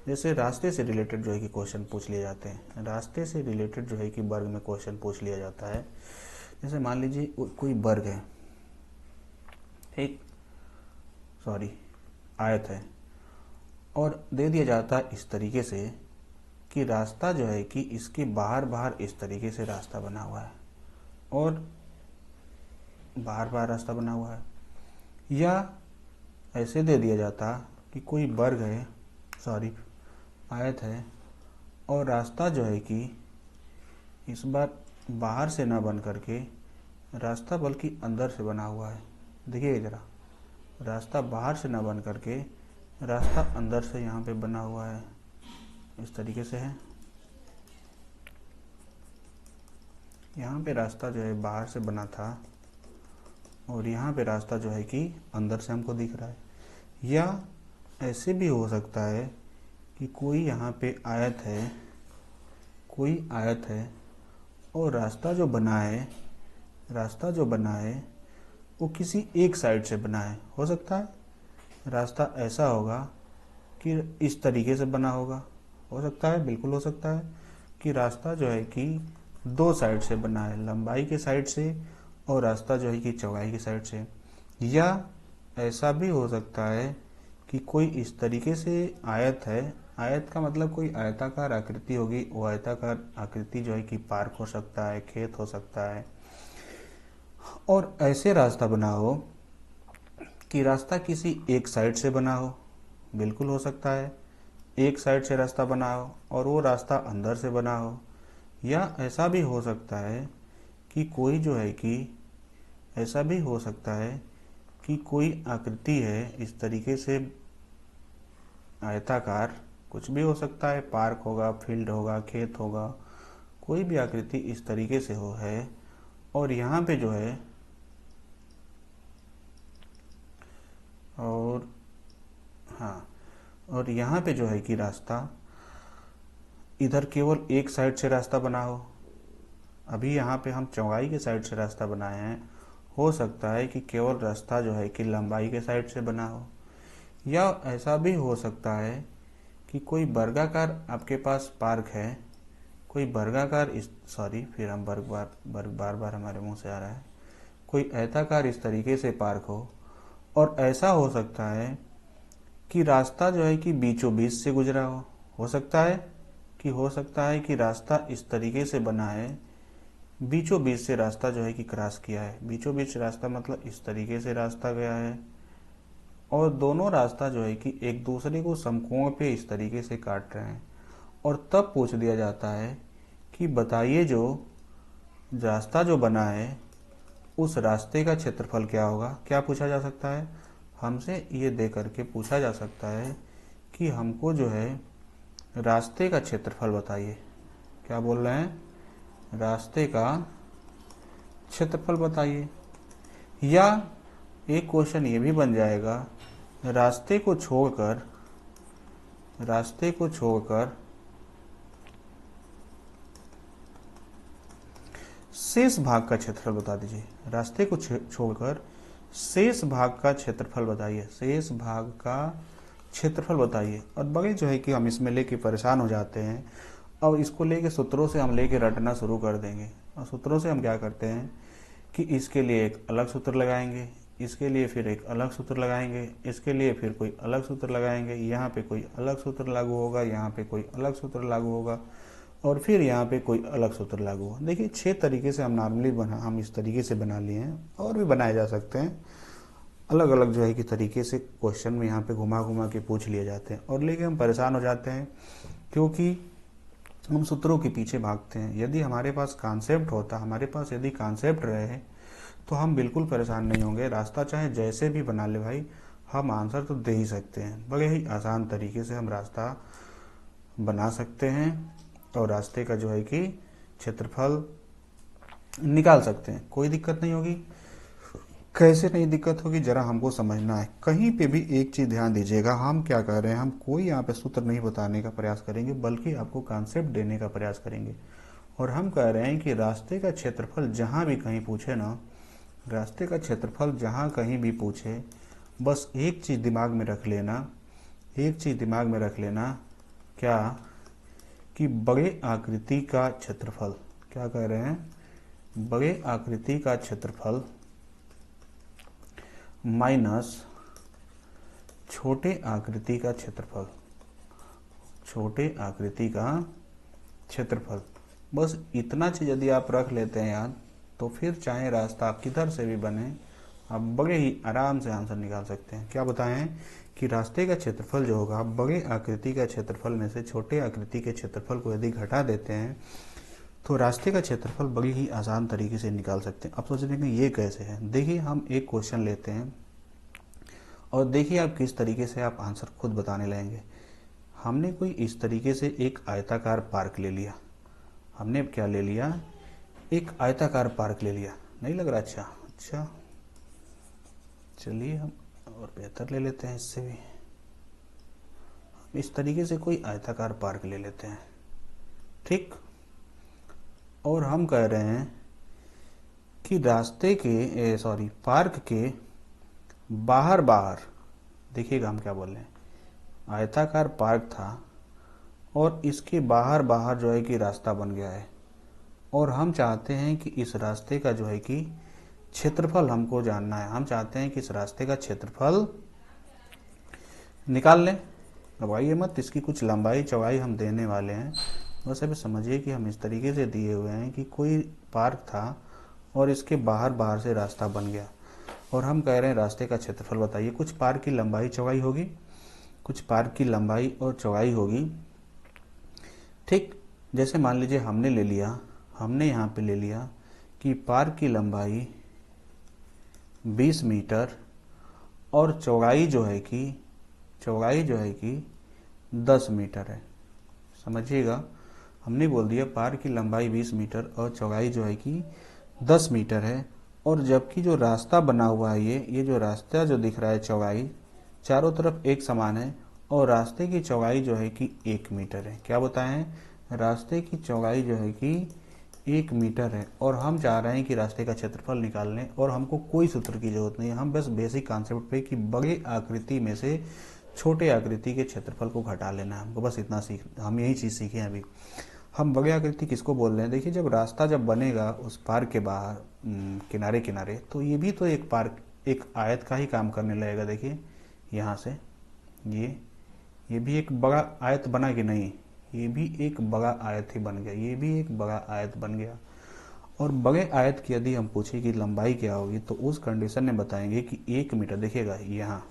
जैसे रास्ते से रिलेटेड जो है कि क्वेश्चन पूछ लिए जाते हैं। रास्ते से रिलेटेड जो है कि वर्ग में क्वेश्चन पूछ लिया जाता है। जैसे मान लीजिए कोई वर्ग है, ठीक, आयत है, और दे दिया जाता है इस तरीके से कि रास्ता जो है कि इसके बाहर बाहर इस तरीके से रास्ता बना हुआ है, और बाहर बाहर रास्ता बना हुआ है, या ऐसे दे दिया जाता कि कोई वर्ग है, आयत है, और रास्ता जो है कि इस बार बाहर से ना बन करके रास्ता बल्कि अंदर से बना हुआ है। देखिए जरा, रास्ता बाहर से ना बन करके रास्ता अंदर से यहाँ पे बना हुआ है, इस तरीके से है। यहाँ पे रास्ता जो है बाहर से बना था, और यहाँ पे रास्ता जो है कि अंदर से हमको दिख रहा है। या ऐसे भी हो सकता है कि कोई यहाँ पे आयत है, कोई आयत है, और रास्ता जो बना है वो किसी एक साइड से बना है। हो सकता है रास्ता ऐसा होगा कि इस तरीके से बना होगा, हो सकता है, बिल्कुल हो सकता है कि रास्ता जो है कि 2 साइड से बना है, लंबाई के साइड से और रास्ता जो है कि चौड़ाई की साइड से। या ऐसा भी हो सकता है कि कोई इस तरीके से आयत है, आयत का मतलब कोई आयताकार आकृति होगी, वो आयताकार आकृति जो है कि पार्क हो सकता है, खेत हो सकता है, और ऐसे रास्ता बना हो कि रास्ता किसी एक साइड से बना हो, बिल्कुल हो सकता है एक साइड से रास्ता बना हो और वो रास्ता अंदर से बना हो। या ऐसा भी हो सकता है कि कोई जो है कि ऐसा भी हो सकता है कि कोई आकृति है इस तरीके से आयताकार, कुछ भी हो सकता है, पार्क होगा, फील्ड होगा, खेत होगा, कोई भी आकृति इस तरीके से हो है, और यहाँ पे जो है और यहाँ पे जो है कि रास्ता इधर केवल एक साइड से रास्ता बना हो। अभी यहाँ पे हम चौड़ाई के साइड से रास्ता बनाए हैं, हो सकता है कि केवल रास्ता जो है कि लंबाई के साइड से बना हो। या ऐसा भी हो सकता है कि कोई वर्गाकार आपके पास पार्क है, कोई वर्गाकार फिर हम वर्ग बार बार हमारे मुंह से आ रहा है, कोई आयताकार इस तरीके से पार्क हो, और ऐसा हो सकता है कि रास्ता जो है कि बीचों बीच से गुजरा हो सकता है कि रास्ता इस तरीके से बना है बीचों बीच से रास्ता जो है कि क्रॉस किया है। बीचों बीच रास्ता मतलब इस तरीके से रास्ता गया है और दोनों रास्ता जो है कि एक दूसरे को समकोण पे इस तरीके से काट रहे हैं। और तब पूछ दिया जाता है कि बताइए जो रास्ता जो बना है उस रास्ते का क्षेत्रफल क्या होगा। क्या पूछा जा सकता है हमसे, ये दे करके पूछा जा सकता है कि हमको जो है रास्ते का क्षेत्रफल बताइए। क्या बोल रहे हैं, रास्ते का क्षेत्रफल बताइए। या एक क्वेश्चन ये भी बन जाएगा, रास्ते को छोड़कर शेष भाग का क्षेत्रफल बता दीजिए। रास्ते को छोड़कर शेष भाग का क्षेत्रफल बताइए। शेष भाग का क्षेत्रफल बताइए। और बड़े जो है कि हम इसमें लेके परेशान हो जाते हैं। अब इसको लेके सूत्रों से हम लेके रटना शुरू कर देंगे। और सूत्रों से हम क्या करते हैं कि इसके लिए एक अलग सूत्र लगाएंगे, इसके लिए फिर एक अलग सूत्र लगाएंगे, इसके लिए फिर कोई अलग सूत्र लगाएंगे, यहाँ पे कोई अलग सूत्र लागू होगा, यहाँ पे कोई अलग सूत्र लागू होगा और फिर यहाँ पे कोई अलग सूत्र लागू होगा। देखिए 6 तरीके से हम इस तरीके से बना लिए हैं और भी बनाए जा सकते हैं। अलग अलग जो है कि तरीके से क्वेश्चन में यहाँ पे घुमा घुमा के पूछ लिए जाते हैं और लेके हम परेशान हो जाते हैं क्योंकि हम सूत्रों के पीछे भागते हैं। यदि हमारे पास कॉन्सेप्ट होता, हमारे पास यदि कॉन्सेप्ट रहे तो हम बिल्कुल परेशान नहीं होंगे। रास्ता चाहे जैसे भी बना ले भाई, हम आंसर तो दे ही सकते हैं। बड़े ही आसान तरीके से हम रास्ता बना सकते हैं और रास्ते का जो है कि क्षेत्रफल निकाल सकते हैं। कोई दिक्कत नहीं होगी। कैसे नहीं दिक्कत होगी, जरा हमको समझना है। कहीं पे भी एक चीज ध्यान दीजिएगा, हम क्या कर रहे हैं, हम कोई यहाँ पे सूत्र नहीं बताने का प्रयास करेंगे बल्कि आपको कॉन्सेप्ट देने का प्रयास करेंगे। और हम कह रहे हैं कि रास्ते का क्षेत्रफल जहाँ भी कहीं पूछे ना, रास्ते का क्षेत्रफल जहाँ कहीं भी पूछे, बस एक चीज दिमाग में रख लेना, एक चीज दिमाग में रख लेना, क्या कि बड़े आकृति का क्षेत्रफल, क्या कह रहे हैं, बड़े आकृति का क्षेत्रफल माइनस छोटे आकृति का क्षेत्रफल, छोटे आकृति का क्षेत्रफल। बस इतना चीज यदि आप रख लेते हैं याद, तो फिर चाहे रास्ता किधर से भी बने, आप बड़े ही आराम से आंसर निकाल सकते हैं। क्या बताएं कि रास्ते का क्षेत्रफल जो होगा, बड़े आकृति का क्षेत्रफल में से छोटे आकृति के क्षेत्रफल को यदि घटा देते हैं तो रास्ते का क्षेत्रफल बड़ी ही आसान तरीके से निकाल सकते हैं। आप सोच रहे हैं कि ये कैसे है। देखिए हम एक क्वेश्चन लेते हैं और देखिए आप किस तरीके से आप आंसर खुद बताने लगेंगे। हमने कोई इस तरीके से एक आयताकार पार्क ले लिया। हमने क्या ले लिया, एक आयताकार पार्क ले लिया। नहीं लग रहा अच्छा चलिए हम और बेहतर ले लेते हैं इससे भी। इस तरीके से कोई आयताकार पार्क ले लेते हैं, ठीक। और हम कह रहे हैं कि रास्ते के पार्क के बाहर देखिएगा हम क्या बोल रहे हैं, आयताकार पार्क था और इसके बाहर जो है कि रास्ता बन गया है और हम चाहते हैं कि इस रास्ते का जो है कि क्षेत्रफल हमको जानना है। हम चाहते हैं कि इस रास्ते का क्षेत्रफल निकाल लें। घबराइए मत, इसकी कुछ लंबाई चौड़ाई हम देने वाले हैं। बस अभी समझिए कि हम इस तरीके से दिए हुए हैं कि कोई पार्क था और इसके बाहर से रास्ता बन गया और हम कह रहे हैं रास्ते का क्षेत्रफल बताइए। कुछ पार्क की लंबाई चौड़ाई होगी, कुछ पार्क की लंबाई और चौड़ाई होगी, ठीक। जैसे मान लीजिए हमने यहाँ पे ले लिया कि पार्क की लंबाई 20 मीटर और चौड़ाई जो है कि 10 मीटर है। समझिएगा, हमने बोल दिया पार्क की लंबाई 20 मीटर और चौड़ाई जो है कि 10 मीटर है। और जबकि जो रास्ता बना हुआ है, ये जो रास्ता जो दिख रहा है, चौड़ाई चारों तरफ एक समान है और रास्ते की चौड़ाई जो है कि 1 मीटर है। क्या बताएं, रास्ते की चौड़ाई जो है कि 1 मीटर है और हम चाह रहे हैं कि रास्ते का क्षेत्रफल निकाल लें। और हमको कोई सूत्र की जरूरत नहीं है, हम बस बेसिक कॉन्सेप्ट पे कि बड़े आकृति में से छोटे आकृति के क्षेत्रफल को घटा लेना है हमको। बस इतना हम यही चीज़ सीखे हैं अभी। हम बड़े आकृति किसको बोल रहे हैं, देखिए जब रास्ता बनेगा उस पार्क के बाहर किनारे किनारे, तो ये भी तो एक पार्क, एक आयत का ही काम करने लगेगा। देखिए यहाँ से ये भी एक बड़ा आयत बना कि नहीं, ये भी एक बड़ा आयत ही बन गया, ये भी एक बड़ा आयत बन गया। और बड़े आयत की यदि हम पूछे कि लंबाई क्या होगी तो उस कंडीशन में बताएंगे कि 1 मीटर, देखिएगा यहाँ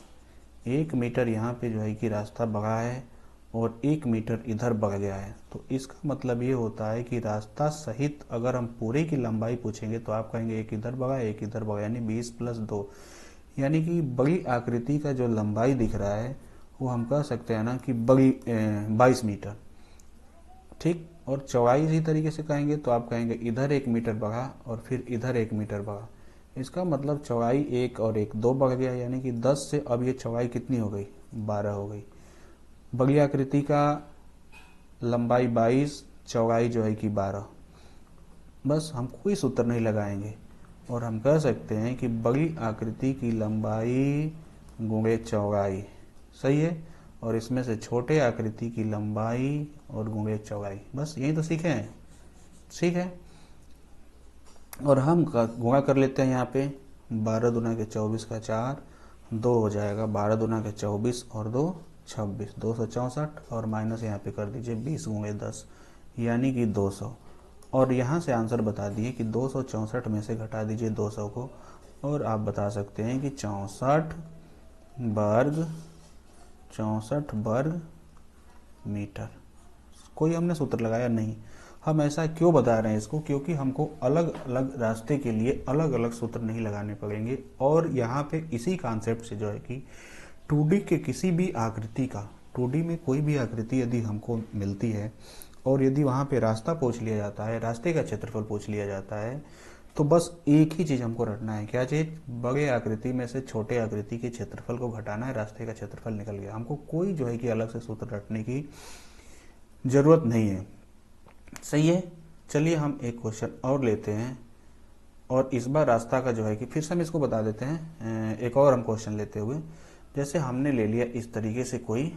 1 मीटर यहाँ पे जो है कि रास्ता बढ़ा है और 1 मीटर इधर बढ़ गया है। तो इसका मतलब ये होता है कि रास्ता सहित अगर हम पूरे की लंबाई पूछेंगे तो आप कहेंगे एक इधर बढ़ा एक इधर बढ़ा, यानी 20+2, यानी कि बड़ी आकृति का जो लंबाई दिख रहा है वो हम कह सकते हैं ना कि बड़ी 22 मीटर, ठीक। और चौड़ाई इसी तरीके से कहेंगे तो आप कहेंगे इधर 1 मीटर बढ़ा और फिर इधर 1 मीटर बढ़ा। इसका मतलब चौड़ाई 1 और 1 2 बढ़ गया, यानी कि 10 से अब ये चौड़ाई कितनी हो गई, 12 हो गई। बड़ी आकृति का लंबाई 22, चौड़ाई जो है कि 12। बस हम कोई सूत्र नहीं लगाएंगे और हम कह सकते हैं कि बड़ी आकृति की लंबाई गुणे चौड़ाई, सही है। और इसमें से छोटे आकृति की लंबाई और गुणे चौड़ाई, बस यही तो सीखे हैं, ठीक है। और हम गुणा कर लेते हैं यहाँ पे 12 दूना के 24 का 4, 2 हो जाएगा, 12 दूना के 24 और 2 26, 264 और माइनस यहाँ पे कर दीजिए 20 गुणे 10 यानी कि 200। और यहाँ से आंसर बता दिए कि 264 में से घटा दीजिए 200 को और आप बता सकते हैं कि 64 वर्ग मीटर। कोई हमने सूत्र लगाया नहीं। हम ऐसा क्यों बता रहे हैं इसको, क्योंकि हमको अलग अलग रास्ते के लिए अलग अलग सूत्र नहीं लगाने पड़ेंगे। और यहाँ पे इसी कॉन्सेप्ट से जो है कि 2D के किसी भी आकृति का, 2D में कोई भी आकृति यदि हमको मिलती है और यदि वहाँ पे रास्ता पूछ लिया जाता है, रास्ते का क्षेत्रफल पूछ लिया जाता है, तो बस एक ही चीज़ हमको रटना है। क्या चीज़? बड़े आकृति में से छोटे आकृति के क्षेत्रफल को घटाना है, रास्ते का क्षेत्रफल निकल गया। हमको कोई जो है कि अलग से सूत्र रटने की ज़रूरत नहीं है, सही है। चलिए हम एक क्वेश्चन और लेते हैं और इस बार रास्ता का जो है कि फिर से हम इसको बता देते हैं। एक और हम क्वेश्चन लेते हुए, जैसे हमने ले लिया इस तरीके से कोई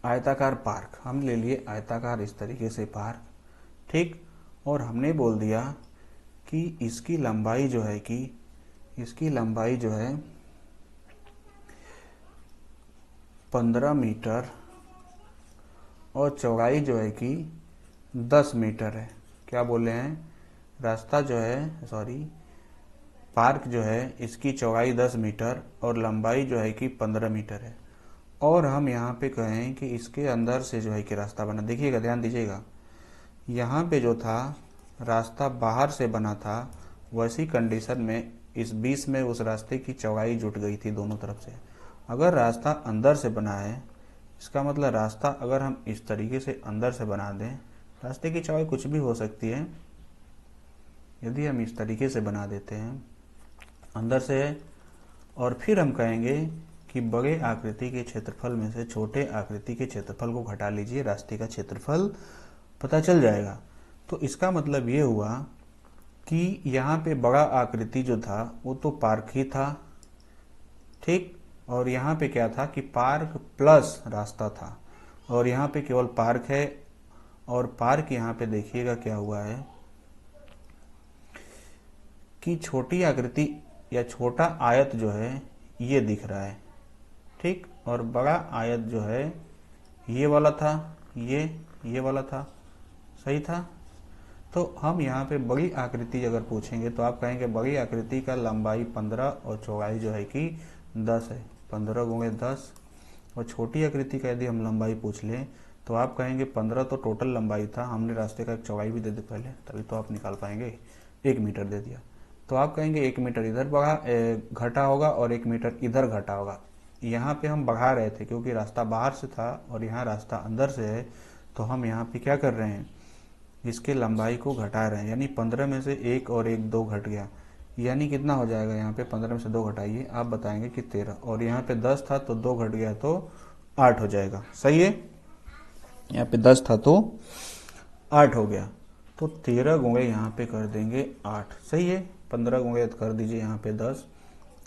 आयताकार पार्क, हम ले लिए आयताकार इस तरीके से पार्क, ठीक। और हमने बोल दिया कि इसकी लंबाई जो है कि इसकी लंबाई जो है 15 मीटर और चौड़ाई जो है कि 10 मीटर है। क्या बोले हैं? रास्ता जो है, सॉरी, पार्क जो है इसकी चौड़ाई 10 मीटर और लंबाई जो है कि 15 मीटर है। और हम यहाँ पे कहें कि इसके अंदर से जो है कि रास्ता बना। देखिएगा, ध्यान दीजिएगा, यहाँ पे जो था रास्ता बाहर से बना था, वैसी कंडीशन में इस 20 में उस रास्ते की चौड़ाई जुट गई थी दोनों तरफ से। अगर रास्ता अंदर से बना है, इसका मतलब रास्ता अगर हम इस तरीके से अंदर से बना दें, रास्ते की चौड़ाई कुछ भी हो सकती है। यदि हम इस तरीके से बना देते हैं अंदर से, और फिर हम कहेंगे कि बड़े आकृति के क्षेत्रफल में से छोटे आकृति के क्षेत्रफल को घटा लीजिए, रास्ते का क्षेत्रफल पता चल जाएगा। तो इसका मतलब ये हुआ कि यहाँ पे बड़ा आकृति जो था वो तो पार्क ही था, ठीक। और यहाँ पे क्या था कि पार्क प्लस रास्ता था, और यहाँ पे केवल पार्क है। और पार्क यहाँ पे देखिएगा क्या हुआ है कि छोटी आकृति या छोटा आयत जो है ये दिख रहा है, ठीक। और बड़ा आयत जो है ये वाला था, ये वाला था, सही था। तो हम यहाँ पे बड़ी आकृति अगर पूछेंगे तो आप कहेंगे बड़ी आकृति का लंबाई 15 और चौड़ाई जो है कि 10 है, 15 गुणे 10। और छोटी आकृति का यदि हम लंबाई पूछ लें तो आप कहेंगे 15 तो टोटल लंबाई था, हमने रास्ते का एक चौड़ाई भी दे दी पहले, तभी तो आप निकाल पाएंगे, 1 मीटर दे दिया। तो आप कहेंगे 1 मीटर इधर बढ़ा घटा होगा और 1 मीटर इधर घटा होगा। यहाँ पे हम बढ़ा रहे थे क्योंकि रास्ता बाहर से था और यहाँ रास्ता अंदर से है, तो हम यहाँ पे क्या कर रहे हैं, इसके लंबाई को घटा रहे हैं। यानी 15 में से 1 और 1 2 घट गया, यानी कितना हो जाएगा? यहाँ पे 15 में से 2 घटाइए, आप बताएंगे कि 13। और यहाँ पे 10 था तो 2 घट गया तो 8 हो जाएगा, सही है। यहाँ पे 10 था तो 8 हो गया, तो 13 गुणे यहाँ पे कर देंगे 8, सही है। 15 गुणे कर दीजिए यहाँ पे 10,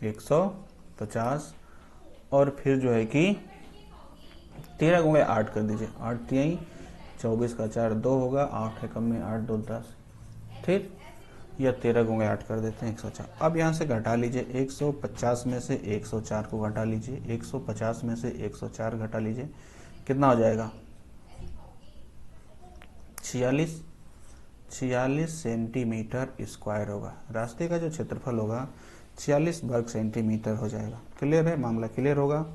150। और फिर जो है कि 13 गुणे 8 कर दीजिए, 8 3 24 का 4 2 होगा, 8 है कम में 8 2 10, ठीक। या 13 गुणे 8 कर देते हैं 104। अब यहाँ से घटा लीजिए, 150 में से 104 को घटा लीजिए, 150 में से 104 घटा लीजिए, कितना हो जाएगा? 46। 46 सेंटीमीटर स्क्वायर होगा। रास्ते का जो क्षेत्रफल होगा 46 वर्ग सेंटीमीटर हो जाएगा। क्लियर है, मामला क्लियर होगा।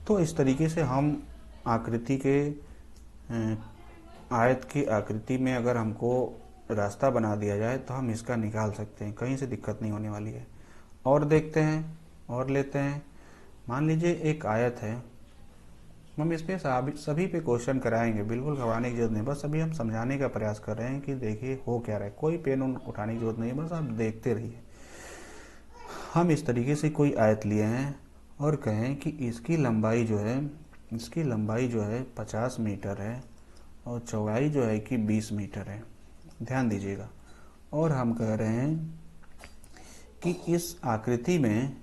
तो इस तरीके से हम आकृति के आयत की आकृति में अगर हमको रास्ता बना दिया जाए तो हम इसका निकाल सकते हैं, कहीं से दिक्कत नहीं होने वाली है। और देखते हैं और लेते हैं। मान लीजिए एक आयत है, हम इस पे सभी पे क्वेश्चन कराएंगे, बिल्कुल घबराने की जरूरत नहीं। बस अभी हम समझाने का प्रयास कर रहे हैं कि देखिए हो क्या रहा है। कोई पेन उठाने की जरूरत नहीं है, बस आप देखते रहिए। हम इस तरीके से कोई आयत लिए हैं और कहें कि इसकी लंबाई जो है 50 मीटर है और चौड़ाई जो है कि 20 मीटर है। ध्यान दीजिएगा। और हम कह रहे हैं कि इस आकृति में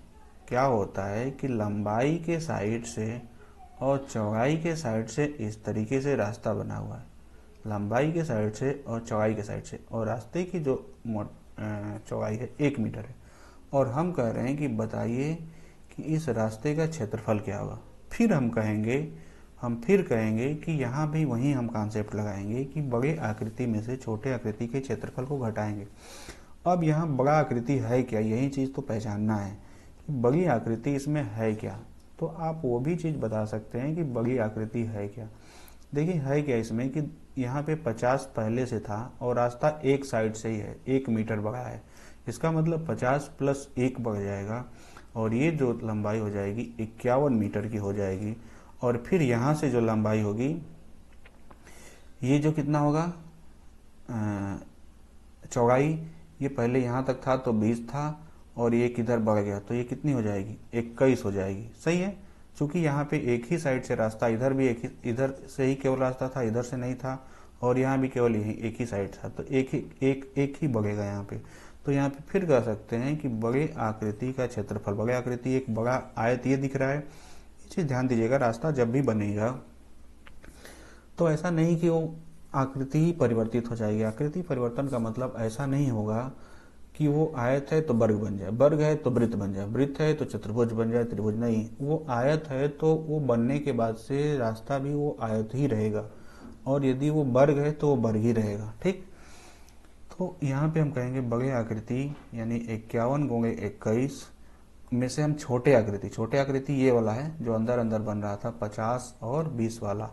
क्या होता है कि लंबाई के साइड से और चौड़ाई के साइड से इस तरीके से रास्ता बना हुआ है। लंबाई के साइड से और चौड़ाई के साइड से, और रास्ते की जो चौड़ाई है 1 मीटर है। और हम कह रहे हैं कि बताइए कि इस रास्ते का क्षेत्रफल क्या होगा। फिर हम कहेंगे कि यहाँ भी वही हम कॉन्सेप्ट लगाएंगे कि बड़े आकृति में से छोटे आकृति के क्षेत्रफल को घटाएंगे। अब यहाँ बड़ा आकृति है क्या, यही चीज़ तो पहचानना है कि बड़ी आकृति इसमें है क्या। तो आप वो भी चीज़ बता सकते हैं कि बड़ी आकृति है क्या। देखिए है क्या इसमें कि यहाँ पे 50 पहले से था और रास्ता एक साइड से ही है, 1 मीटर बड़ा है। इसका मतलब 50 + 1 बढ़ जाएगा और ये जो लंबाई हो जाएगी 51 मीटर की हो जाएगी। और फिर यहाँ से जो लंबाई होगी, ये जो कितना होगा चौड़ाई, ये पहले यहाँ तक था तो 20 था और ये किधर बढ़ गया तो ये कितनी हो जाएगी 21 हो जाएगी। सही है, क्योंकि यहाँ पे एक ही साइड से रास्ता, इधर भी इधर से ही केवल रास्ता था, इधर से नहीं था, और यहाँ भी केवल यही एक ही साइड था, तो एक ही बढ़ेगा यहाँ पे। तो यहाँ पे फिर कह सकते हैं कि बड़े आकृति का क्षेत्रफल, बड़े आकृति एक बड़ा आयत ये दिख रहा है। ये चीज़ ध्यान दीजिएगा, रास्ता जब भी बनेगा तो ऐसा नहीं कि वो आकृति ही परिवर्तित हो जाएगी। आकृति परिवर्तन का मतलब ऐसा नहीं होगा कि वो आयत है तो वर्ग बन जाए, वर्ग है तो वृत्त बन जाए, वृत्त है तो चतुर्भुज बन जाए, त्रिभुज नहीं। वो आयत है तो वो बनने के बाद से रास्ता भी वो आयत ही रहेगा, और यदि वो वर्ग है तो वो वर्ग ही रहेगा। ठीक, तो यहाँ पे हम कहेंगे बड़े आकृति यानी 51 × 21 में से हम छोटे आकृति ये वाला है जो अंदर अंदर बन रहा था 50 और 20 वाला,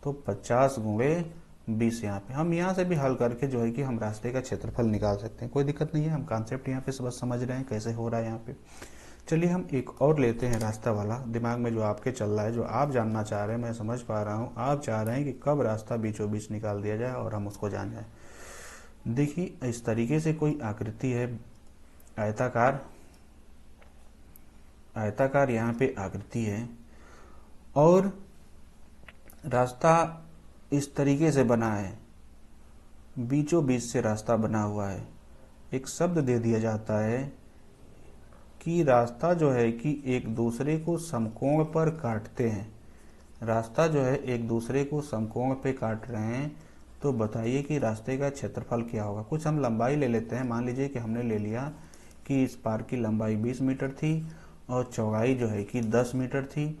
तो 50 × 20 यहाँ पे हम यहाँ से भी हल करके जो है कि हम रास्ते का क्षेत्रफल निकाल सकते हैं, कोई दिक्कत नहीं है। हम कॉन्सेप्ट यहाँ पे बस समझ रहे हैं कैसे हो रहा है यहाँ पे। चलिए हम एक और लेते हैं रास्ता वाला, दिमाग में जो आपके चल रहा है, जो आप जानना चाह रहे हैं, मैं समझ पा रहा हूँ। आप चाह रहे हैं कि कब रास्ता बीचों बीच निकाल दिया जाए और हम उसको जान जाए। देखिए इस तरीके से कोई आकृति है, आयताकार यहाँ पे आकृति है और रास्ता इस तरीके से बना है, बीचों बीच से रास्ता बना हुआ है। एक शब्द दे दिया जाता है कि रास्ता जो है कि एक दूसरे को समकोण पर काटते हैं। रास्ता जो है एक दूसरे को समकोण पे काट रहे हैं, तो बताइए कि रास्ते का क्षेत्रफल क्या होगा। कुछ हम लंबाई ले लेते हैं। मान लीजिए कि हमने ले लिया कि इस पार की लंबाई 20 मीटर थी और चौड़ाई जो है कि 10 मीटर थी,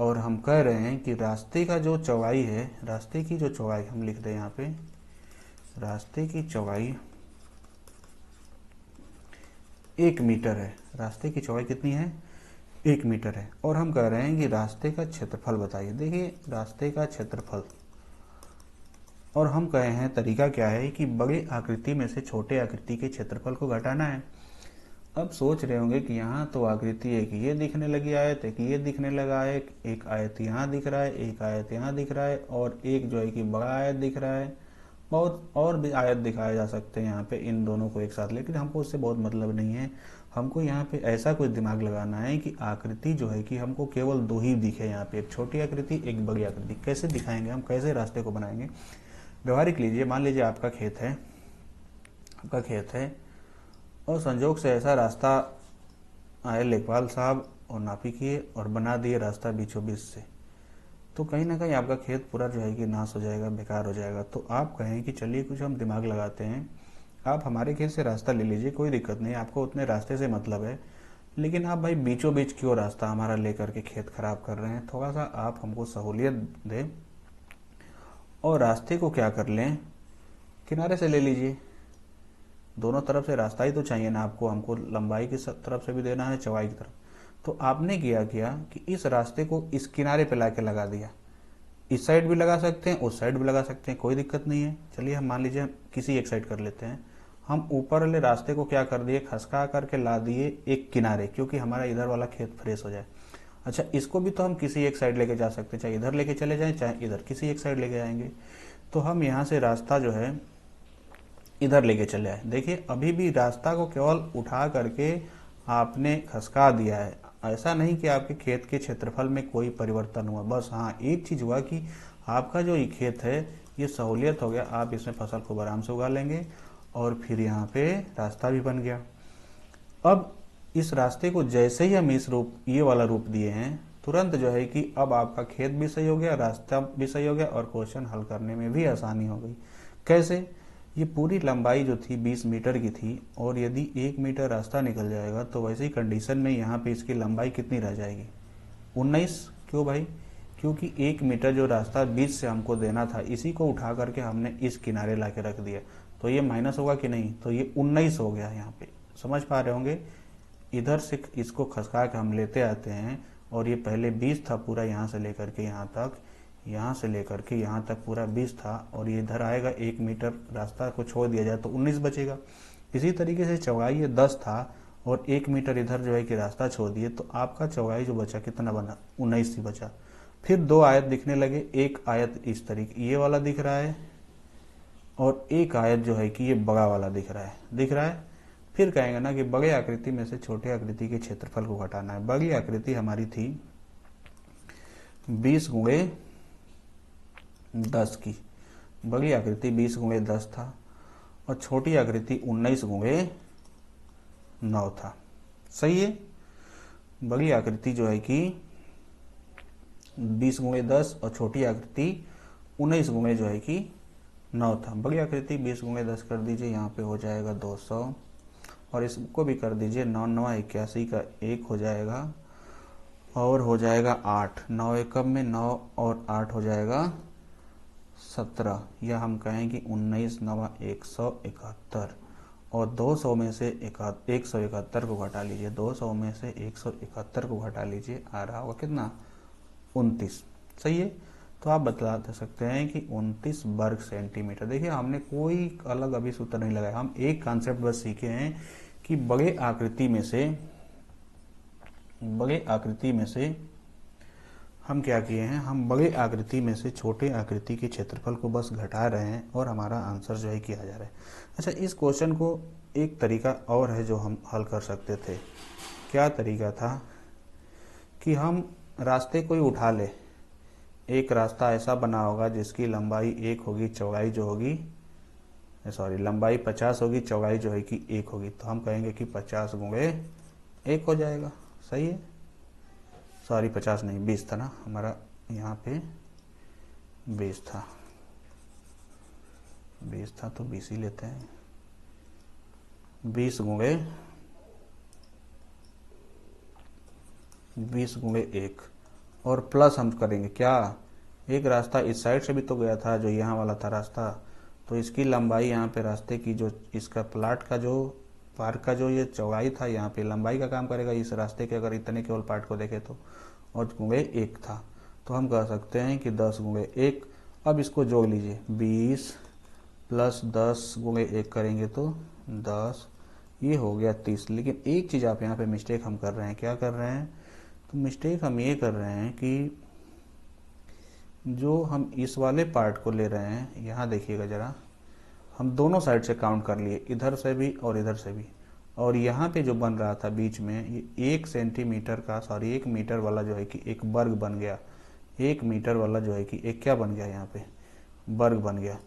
और हम कह रहे हैं कि रास्ते का जो चौड़ाई है, रास्ते की जो चौड़ाई हम लिख दें यहाँ पे, रास्ते की चौड़ाई 1 मीटर है। रास्ते की चौड़ाई कितनी है 1 मीटर है। और हम कह रहे हैं कि रास्ते का क्षेत्रफल बताइए। देखिए रास्ते का क्षेत्रफल, और हम कहे हैं तरीका क्या है कि बड़े आकृति में से छोटे आकृति के क्षेत्रफल को घटाना है। अब सोच रहे होंगे कि यहाँ तो आकृति एक ये दिखने लगी आयत, एक ये दिखने लगा है, एक आयत यहाँ दिख रहा है, एक आयत यहाँ दिख रहा है, और एक जो है कि बड़ा आयत दिख रहा है। बहुत और भी आयत दिखाए जा सकते हैं यहाँ पे इन दोनों को एक साथ, लेकिन हमको उससे बहुत मतलब नहीं है। हमको यहाँ पे ऐसा कुछ दिमाग लगाना है कि आकृति जो है कि हमको केवल 2 ही दिखे यहाँ पे, एक छोटी आकृति एक बड़ी आकृति। कैसे दिखाएंगे हम, कैसे रास्ते को बनाएंगे। व्यवहारिक लीजिए, मान लीजिए आपका खेत है और संजोग से ऐसा रास्ता आए लेखपाल साहब और नापी किए और बना दिए रास्ता बीचों बीच से, तो कहीं ना कहीं आपका खेत पूरा जो है कि नाश हो जाएगा, बेकार हो जाएगा। तो आप कहें कि चलिए कुछ हम दिमाग लगाते हैं, आप हमारे खेत से रास्ता ले लीजिए, कोई दिक्कत नहीं, आपको उतने रास्ते से मतलब है, लेकिन आप भाई बीचों बीच क्यों रास्ता हमारा लेकर के खेत खराब कर रहे हैं। थोड़ा सा आप हमको सहूलियत दें और रास्ते को क्या कर लें, किनारे से ले लीजिए। दोनों तरफ से रास्ता ही तो चाहिए ना आपको, हमको लंबाई की तरफ से भी देना है, चौड़ाई की तरफ। तो आपने किया कि इस रास्ते को इस किनारे पे लाके लगा दिया। इस साइड भी लगा सकते हैं, उस साइड भी लगा सकते हैं, कोई दिक्कत नहीं है। चलिए हम मान लीजिए किसी एक साइड कर लेते हैं। हम ऊपर वाले रास्ते को क्या कर दिए, खसका करके ला दिए एक किनारे, क्योंकि हमारा इधर वाला खेत फ्रेश हो जाए। अच्छा, इसको भी तो हम किसी एक साइड लेके जा सकते हैं, चाहे इधर लेके चले जाएं चाहे इधर, किसी एक साइड लेके जाएंगे। तो हम यहाँ से रास्ता जो है इधर लेके चले आए। देखिए अभी भी रास्ता को केवल उठा करके आपने खसका दिया है, ऐसा नहीं कि आपके खेत के क्षेत्रफल में कोई परिवर्तन हुआ। बस हाँ, एक चीज हुआ कि आपका जो ये खेत है ये सहूलियत हो गया, आप इसमें फसल को आराम से उगा लेंगे, और फिर यहाँ पे रास्ता भी बन गया। अब इस रास्ते को जैसे ही हम इस रूप, ये वाला रूप दिए हैं, तुरंत जो है कि अब आपका खेत भी सही हो गया, रास्ता भी सही हो गया, और क्वेश्चन हल करने में भी आसानी हो गई। कैसे? ये पूरी लंबाई जो थी 20 मीटर की थी, और यदि 1 मीटर रास्ता निकल जाएगा तो वैसे ही कंडीशन में यहाँ पे इसकी लंबाई कितनी रह जाएगी, 19। क्यों भाई? क्योंकि 1 मीटर जो रास्ता बीच से हमको देना था, इसी को उठा करके हमने इस किनारे ला के रख दिया, तो ये माइनस होगा कि नहीं, तो ये 19 हो गया। यहाँ पे समझ पा रहे होंगे, इधर से इसको खसका के हम लेते आते हैं, और ये पहले 20 था पूरा, यहाँ से लेकर के यहाँ तक, यहाँ से लेकर के यहाँ तक पूरा 20 था, और ये इधर आएगा 1 मीटर रास्ता को छोड़ दिया जाए तो 19 बचेगा। इसी तरीके से चौड़ाई ये 10 था, और 1 मीटर इधर जो है कि रास्ता छोड़ दिए, तो आपका चौड़ाई जो बचा कितना बना, 19 ही बचा। फिर 2 आयत दिखने लगे, एक आयत इस तरीके ये वाला दिख रहा है, और एक आयत जो है कि ये बड़ा वाला दिख रहा है। फिर कहेंगे ना कि बड़ी आकृति में से छोटे आकृति के क्षेत्रफल को घटाना है। बड़ी आकृति हमारी थी 20 गुणे 10 की, बड़ी आकृति 20 गुणे 10 था, और छोटी आकृति 19 गुणे 9 था। सही है? बड़ी आकृति जो है कि 20 गुणे 10 और छोटी आकृति 19 गुणे जो है कि 9 था। बड़ी आकृति 20 गुणे 10 कर दीजिए, यहाँ पे हो जाएगा 200, और इसको भी कर दीजिए, 9 9 81 का 1 हो जाएगा, और हो जाएगा 8, 9 एकम में 9 और 8 हो जाएगा 17, या हम कहें कि 19 9 171, और 200 में से 171 को घटा लीजिए, 200 में से 171 को घटा लीजिए, आ रहा होगा कितना, 29। सही है? तो आप बता सकते हैं कि 29 वर्ग सेंटीमीटर। देखिए हमने कोई अलग अभी सूत्र नहीं लगाया, हम एक कॉन्सेप्ट बस सीखे हैं कि बड़े आकृति में से हम क्या किए हैं, हम बड़े आकृति में से छोटे आकृति के क्षेत्रफल को बस घटा रहे हैं, और हमारा आंसर जो है किया जा रहा है। अच्छा, इस क्वेश्चन को एक तरीका और है जो हम हल कर सकते थे। क्या तरीका था कि हम रास्ते को ही उठा ले, एक रास्ता ऐसा बना होगा जिसकी लंबाई 1 होगी, चौड़ाई जो होगी, लंबाई 50 होगी, चौड़ाई जो है कि 1 होगी, तो हम कहेंगे कि 50 गुणे 1 हो जाएगा। सही है? 50 नहीं, 20 था ना हमारा, यहाँ पे 20 था, 20 था तो 20 ही लेते हैं। 20 गुणे 1, और प्लस हम करेंगे क्या, एक रास्ता इस साइड से भी तो गया था, जो यहाँ वाला था रास्ता, तो इसकी लंबाई यहाँ पे रास्ते की जो इसका प्लाट का जो पार्क का जो ये चौड़ाई था, यहाँ पे लंबाई का काम करेगा इस रास्ते के, अगर इतने केवल पार्ट को देखें तो, और गुणे 1 था, तो हम कह सकते हैं कि 10 गुणे 1। अब इसको जोड़ लीजिए, 20 प्लस 10 गुणे 1 करेंगे तो 10, ये हो गया 30। लेकिन एक चीज़ आप यहाँ पे मिस्टेक हम कर रहे हैं, क्या कर रहे हैं, तो मिस्टेक हम ये कर रहे हैं कि जो हम इस वाले पार्ट को ले रहे हैं, यहाँ देखिएगा जरा, हम दोनों साइड से काउंट कर लिए, इधर से भी और इधर से भी, और यहाँ पे जो बन रहा था बीच में, ये 1 सेंटीमीटर का 1 मीटर वाला जो है कि एक वर्ग बन गया, 1 मीटर वाला जो है कि एक क्या बन गया, यहाँ पे वर्ग बन गया।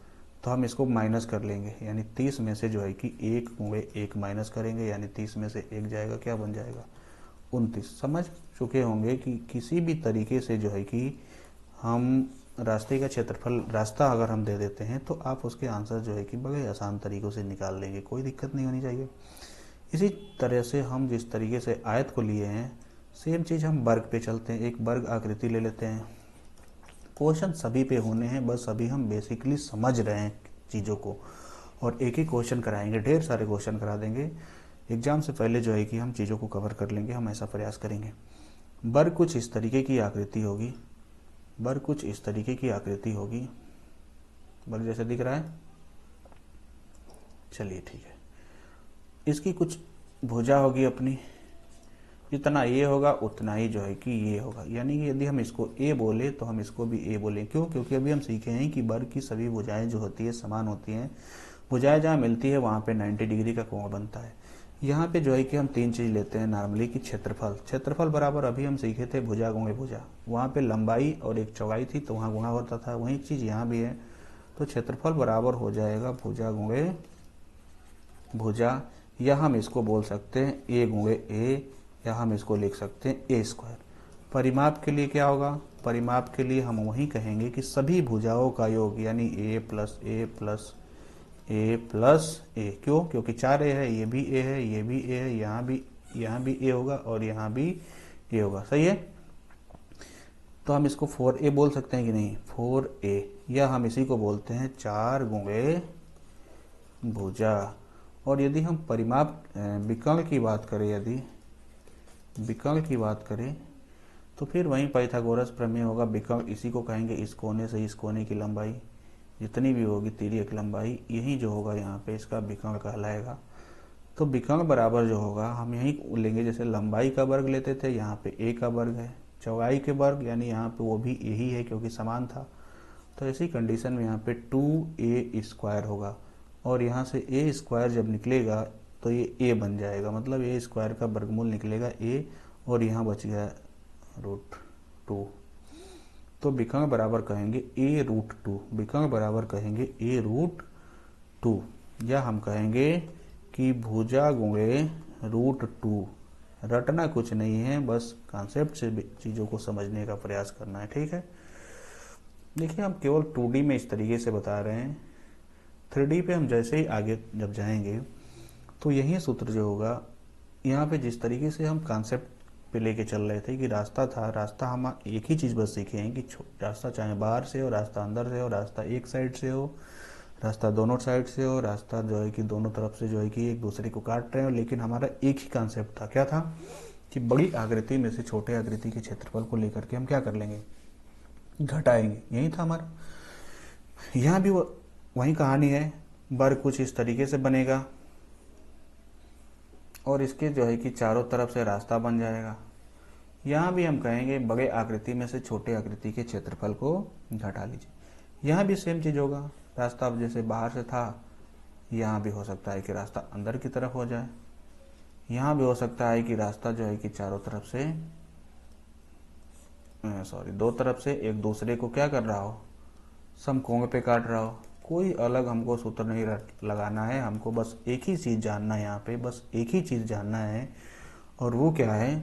तो हम इसको माइनस कर लेंगे, यानी 30 में से जो है कि 1 गुणे 1 माइनस करेंगे, यानी 30 में से 1 जाएगा, क्या बन जाएगा, 29। समझ चुके होंगे कि किसी भी तरीके से जो है कि हम रास्ते का क्षेत्रफल, रास्ता अगर हम दे देते हैं तो आप उसके आंसर जो है कि बड़े आसान तरीकों से निकाल लेंगे, कोई दिक्कत नहीं होनी चाहिए। इसी तरह से हम जिस तरीके से आयत को लिए हैं, सेम चीज़ हम वर्ग पे चलते हैं। एक वर्ग आकृति ले लेते हैं, क्वेश्चन सभी पे होने हैं, बस अभी हम बेसिकली समझ रहे हैं चीज़ों को, और एक ही क्वेश्चन कराएंगे, ढेर सारे क्वेश्चन करा देंगे एग्जाम से पहले जो है कि हम चीज़ों को कवर कर लेंगे, हम ऐसा प्रयास करेंगे। बर कुछ इस तरीके की आकृति होगी, बर कुछ इस तरीके की आकृति होगी, बर जैसे दिख रहा है, चलिए ठीक है। इसकी कुछ भुजा होगी अपनी, जितना ये होगा उतना ही जो है कि ये होगा, यानी कि यदि हम इसको ए बोले तो हम इसको भी ए बोलें। क्यों? क्योंकि अभी हम सीखे हैं कि बर की सभी भुजाएं जो होती है समान होती हैं, भुजाएं जहाँ मिलती है वहाँ पे 90 डिग्री का कोण बनता है। यहाँ पे जो है कि हम तीन चीज़ लेते हैं नॉर्मली कि क्षेत्रफल, क्षेत्रफल बराबर अभी हम सीखे थे भुजा गुणे भुजा, वहाँ पे लंबाई और एक चौड़ाई थी तो वहाँ गुणा होता था, वही चीज़ यहाँ भी है। तो क्षेत्रफल बराबर हो जाएगा भुजा गुणे भुजा, या हम इसको बोल सकते हैं ए गुणे ए, या हम इसको लिख सकते हैं ए स्क्वायर। परिमाप के लिए क्या होगा? परिमाप के लिए हम वही कहेंगे कि सभी भुजाओं का योग, यानी ए प्लस ए प्लस ए प्लस ए। क्यों? क्योंकि 4 ए है, ये भी ए है, ये भी ए है, यहाँ भी ए होगा और यहाँ भी ए होगा। सही है? तो हम इसको 4a बोल सकते हैं कि नहीं? 4a, या हम इसी को बोलते हैं 4 गुणे भुजा। और यदि हम परिमाप विकर्ण की बात करें, यदि विकर्ण की बात करें तो फिर वहीं पाइथागोरस प्रमेय होगा। विकर्ण इसी को कहेंगे, इस कोने से इस कोने की लंबाई जितनी भी होगी तिर्यक लंबाई, यही जो होगा यहाँ पे इसका विकर्ण कहलाएगा। तो विकर्ण बराबर जो होगा हम यही लेंगे, जैसे लंबाई का वर्ग लेते थे, यहाँ पे ए का वर्ग है, चौड़ाई के वर्ग यानी यहाँ पे वो भी यही है क्योंकि समान था। तो ऐसी कंडीशन में यहाँ पे 2a स्क्वायर होगा, और यहाँ से ए स्क्वायर जब निकलेगा तो ये ए बन जाएगा, मतलब ए स्क्वायर का वर्गमूल निकलेगा ए, और यहाँ बच गया √2। तो विकर्ण बराबर कहेंगे a√2, विकर्ण बराबर कहेंगे a√2, या हम कहेंगे कि भुजा गुणे √2। रटना कुछ नहीं है, बस कॉन्सेप्ट से चीज़ों को समझने का प्रयास करना है। ठीक है? देखिए हम केवल 2D में इस तरीके से बता रहे हैं, 3D पे हम जैसे ही आगे जब जाएंगे तो यही सूत्र जो होगा, यहाँ पे जिस तरीके से हम कॉन्सेप्ट पे लेके चल रहे थे कि रास्ता था, रास्ता हम एक ही चीज़ बस सीखे हैं कि रास्ता चाहे बाहर से हो, रास्ता अंदर से हो, रास्ता एक साइड से हो, रास्ता दोनों साइड से हो, रास्ता जो है कि दोनों तरफ से जो है कि एक दूसरे को काट रहे हो, लेकिन हमारा एक ही कॉन्सेप्ट था। क्या था? कि बड़ी आकृति में से छोटे आकृति के क्षेत्रफल को लेकर के हम क्या कर लेंगे? घटाएंगे। यही था हमारा। यहाँ भी वही कहानी है, वर्ग कुछ इस तरीके से बनेगा और इसके जो है कि चारों तरफ से रास्ता बन जाएगा। यहाँ भी हम कहेंगे बड़े आकृति में से छोटे आकृति के क्षेत्रफल को घटा लीजिए। यहाँ भी सेम चीज़ होगा, रास्ता अब जैसे बाहर से था, यहाँ भी हो सकता है कि रास्ता अंदर की तरफ हो जाए। यहाँ भी हो सकता है कि रास्ता जो है कि चारों तरफ से दो तरफ से एक दूसरे को क्या कर रहा हो? समकोण पे काट रहा हो। कोई अलग हमको सूत्र नहीं लगाना है, हमको बस एक ही चीज़ जानना है। यहाँ पे बस एक ही चीज़ जानना है, और वो क्या है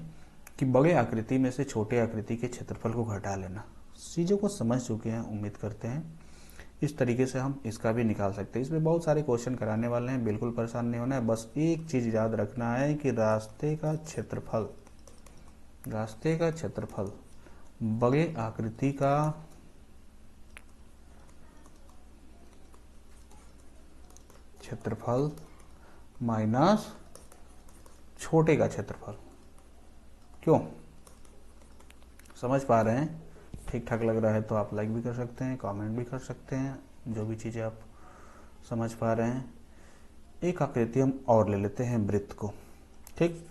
कि बड़े आकृति में से छोटे आकृति के क्षेत्रफल को घटा लेना। चीज़ों को समझ चुके हैं, उम्मीद करते हैं। इस तरीके से हम इसका भी निकाल सकते हैं। इसमें बहुत सारे क्वेश्चन कराने वाले हैं, बिल्कुल परेशान नहीं होना है। बस एक चीज़ याद रखना है कि रास्ते का क्षेत्रफल बड़े आकृति का क्षेत्रफल माइनस छोटे का क्षेत्रफल। क्यों? समझ पा रहे हैं? ठीक ठाक लग रहा है तो आप लाइक भी कर सकते हैं, कमेंट भी कर सकते हैं, जो भी चीज़ें आप समझ पा रहे हैं। एक आकृति हम और ले लेते हैं, वृत्त को। ठीक,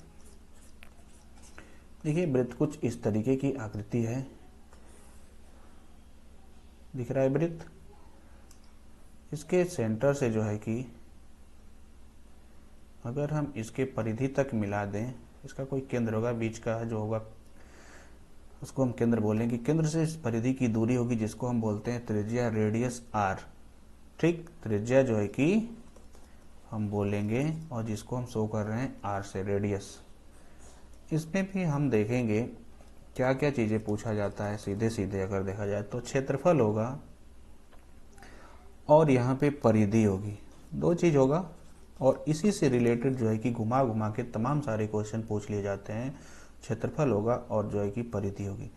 देखिए वृत्त कुछ इस तरीके की आकृति है, दिख रहा है वृत्त। इसके सेंटर से जो है कि अगर हम इसके परिधि तक मिला दें, इसका कोई केंद्र होगा, बीच का जो होगा उसको हम केंद्र बोलेंगे। केंद्र से इस परिधि की दूरी होगी जिसको हम बोलते हैं त्रिज्या, रेडियस r। ठीक, त्रिज्या जो है कि हम बोलेंगे, और जिसको हम शो कर रहे हैं r से, रेडियस। इसमें भी हम देखेंगे क्या क्या चीज़ें पूछा जाता है। सीधे सीधे अगर देखा जाए तो क्षेत्रफल होगा और यहाँ पे परिधि होगी, दो चीज़ होगा। और इसी से रिलेटेड जो है कि घुमा घुमा के तमाम सारे क्वेश्चन पूछ लिए जाते हैं। क्षेत्रफल होगा और जो है कि परिधि होगी।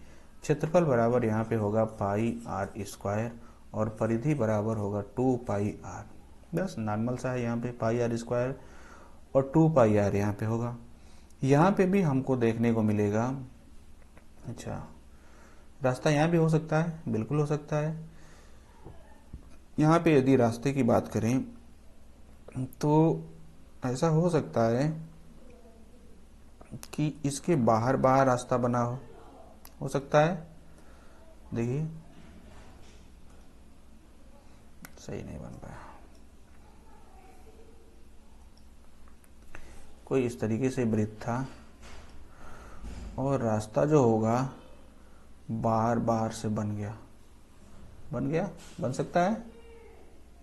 क्षेत्रफल बराबर यहाँ पे होगा पाई आर स्क्वायर और परिधि बराबर होगा 2 पाई आर। बस नॉर्मल सा है, यहाँ पे पाई आर स्क्वायर और 2 पाई आर यहाँ पे होगा। यहाँ पे भी हमको देखने को मिलेगा, अच्छा रास्ता यहाँ भी हो सकता है, बिल्कुल हो सकता है। यहाँ पे यदि रास्ते की बात करें तो ऐसा हो सकता है कि इसके बाहर बाहर रास्ता बना हो सकता है। देखिए सही नहीं बन पाया, कोई इस तरीके से वृत्त था और रास्ता जो होगा बाहर बाहर से बन गया, बन सकता है,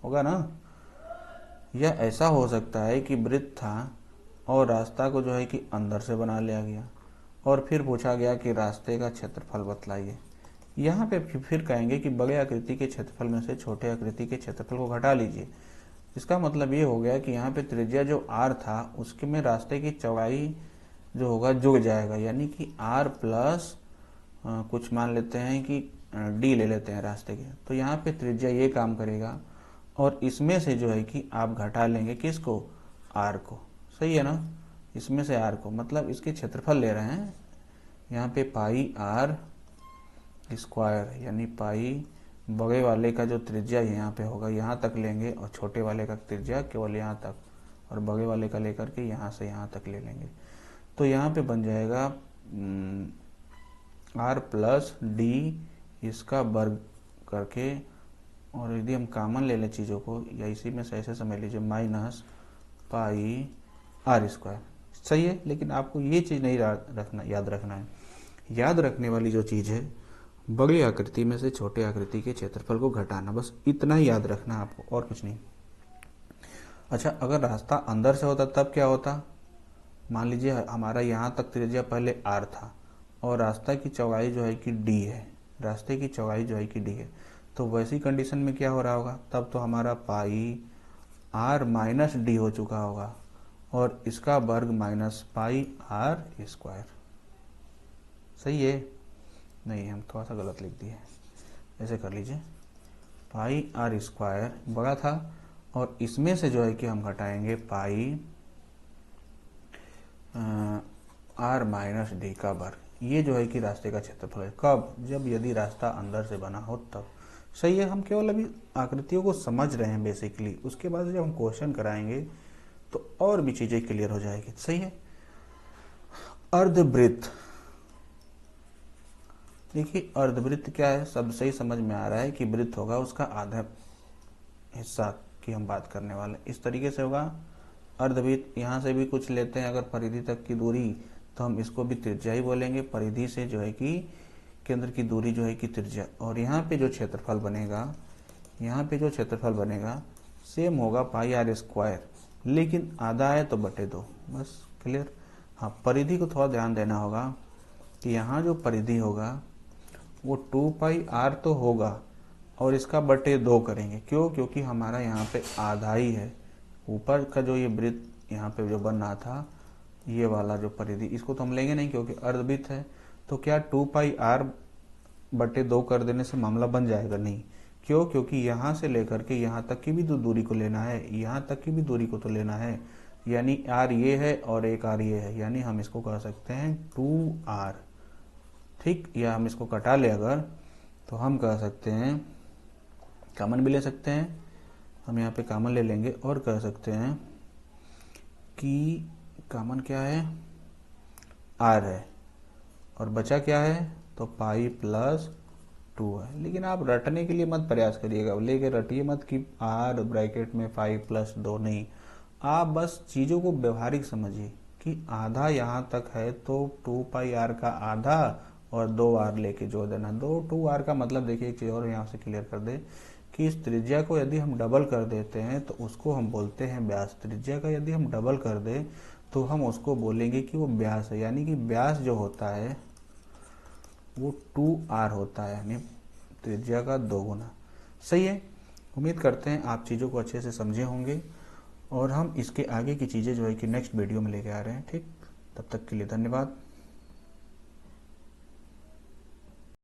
होगा ना। या ऐसा हो सकता है कि वृत्त था और रास्ता को जो है कि अंदर से बना लिया गया और फिर पूछा गया कि रास्ते का क्षेत्रफल बतलाइए। यहाँ पे फिर कहेंगे कि बड़े आकृति के क्षेत्रफल में से छोटे आकृति के क्षेत्रफल को घटा लीजिए। इसका मतलब ये हो गया कि यहाँ पे त्रिज्या जो r था उसके में रास्ते की चौड़ाई जो होगा जुड़ जाएगा, यानी कि r प्लस कुछ मान लेते हैं कि d ले लेते हैं रास्ते के, तो यहाँ पे त्रिज्या ये काम करेगा और इसमें से जो है कि आप घटा लेंगे किसको, r को। सही है ना, इसमें से r को, मतलब इसके क्षेत्रफल ले रहे हैं यहाँ पे पाई आर स्क्वायर, यानी पाई बड़े वाले का जो त्रिज्या यहाँ पे होगा यहाँ तक लेंगे और छोटे वाले का त्रिज्या केवल यहाँ तक, और बड़े वाले का लेकर के यहाँ से यहाँ तक ले लेंगे। तो यहाँ पे बन जाएगा r प्लस डी इसका वर्ग करके, और यदि हम कॉमन ले लें चीज़ों को या इसी में से ऐसे समझ लीजिए माइनस पाई आर स्क्वायर। सही है, लेकिन आपको ये चीज़ नहीं रखना, याद रखना है। याद रखने वाली जो चीज़ है बड़ी आकृति में से छोटे आकृति के क्षेत्रफल को घटाना, बस इतना ही याद रखना आपको, और कुछ नहीं। अच्छा, अगर रास्ता अंदर से होता तब क्या होता, मान लीजिए हमारा यहाँ तक त्रिज्या पहले r था और रास्ता की चौड़ाई जो है कि d है, रास्ते की चौड़ाई जो है कि d है, तो वैसी कंडीशन में क्या हो रहा होगा, तब तो हमारा पाई r माइनस डी हो चुका होगा और इसका वर्ग माइनस पाई आर स्क्वायर। सही है, नहीं हम थोड़ा सा गलत लिख दिए, ऐसे कर लीजिए, पाई आर स्क्वायर बड़ा था और इसमें से जो है कि हम घटाएंगे पाई आर माइनस डी का वर्ग। ये जो है कि रास्ते का क्षेत्रफल है। कब, जब यदि रास्ता अंदर से बना हो तब। सही है, हम केवल अभी आकृतियों को समझ रहे हैं बेसिकली, उसके बाद जब हम क्वेश्चन कराएंगे तो और भी चीजें क्लियर हो जाएगी। सही है। अर्धवृत्त, देखिए अर्धवृत्त क्या है, सब सही समझ में आ रहा है कि वृत्त होगा उसका आधा हिस्सा की हम बात करने वाले, इस तरीके से होगा अर्धवृत्त। यहाँ से भी कुछ लेते हैं, अगर परिधि तक की दूरी तो हम इसको भी त्रिज्या ही बोलेंगे, परिधि से जो है कि केंद्र की दूरी जो है कि त्रिज्या। और यहाँ पे जो क्षेत्रफल बनेगा, यहाँ पे जो क्षेत्रफल बनेगा सेम होगा पाई आर स्क्वायर, लेकिन आधा है तो बटे 2, बस क्लियर। हाँ, परिधि को थोड़ा ध्यान देना होगा कि यहाँ जो परिधि होगा वो 2 पाई आर तो होगा और इसका बटे 2 करेंगे। क्यों, क्योंकि हमारा यहाँ पे आधा ही है, ऊपर का जो ये वृत्त यहाँ पे जो बन रहा था ये वाला जो परिधि, इसको तो हम लेंगे नहीं क्योंकि अर्धवृत्त है। तो क्या 2 पाई आर बटे 2 कर देने से मामला बन जाएगा, नहीं। क्यों, क्योंकि यहाँ से लेकर के यहाँ तक की भी तो दूरी को लेना है, यहाँ तक की भी दूरी को तो लेना है, यानी आर ये है और एक आर ये है, यानी हम इसको कह सकते हैं 2r, ठीक। या हम इसको कटा ले अगर तो हम कह सकते हैं, कॉमन भी ले सकते हैं, हम यहाँ पे कॉमन ले लेंगे और कह सकते हैं कि कॉमन क्या है, r है और बचा क्या है, तो पाई प्लस 2 है। लेकिन आप रटने के लिए मत प्रयास करिएगा, लेके रटिए मत कि r ब्रैकेट में 5 प्लस 2, नहीं। आप बस चीज़ों को व्यवहारिक समझिए कि आधा यहाँ तक है तो 2 पाई आर का आधा और 2r लेके जोड़ देना। 2r का मतलब देखिए, एक चीज़ और यहाँ से क्लियर कर दे कि इस त्रिज्या को यदि हम डबल कर देते हैं तो उसको हम बोलते हैं व्यास। त्रिज्या का यदि हम डबल कर दें तो हम उसको बोलेंगे कि वो व्यास है, यानी कि व्यास जो होता है वो 2r होता है, यानी त्रिज्या का 2 गुना। सही है, उम्मीद करते हैं आप चीज़ों को अच्छे से समझे होंगे और हम इसके आगे की चीज़ें जो है कि नेक्स्ट वीडियो में लेके आ रहे हैं। ठीक, तब तक के लिए धन्यवाद।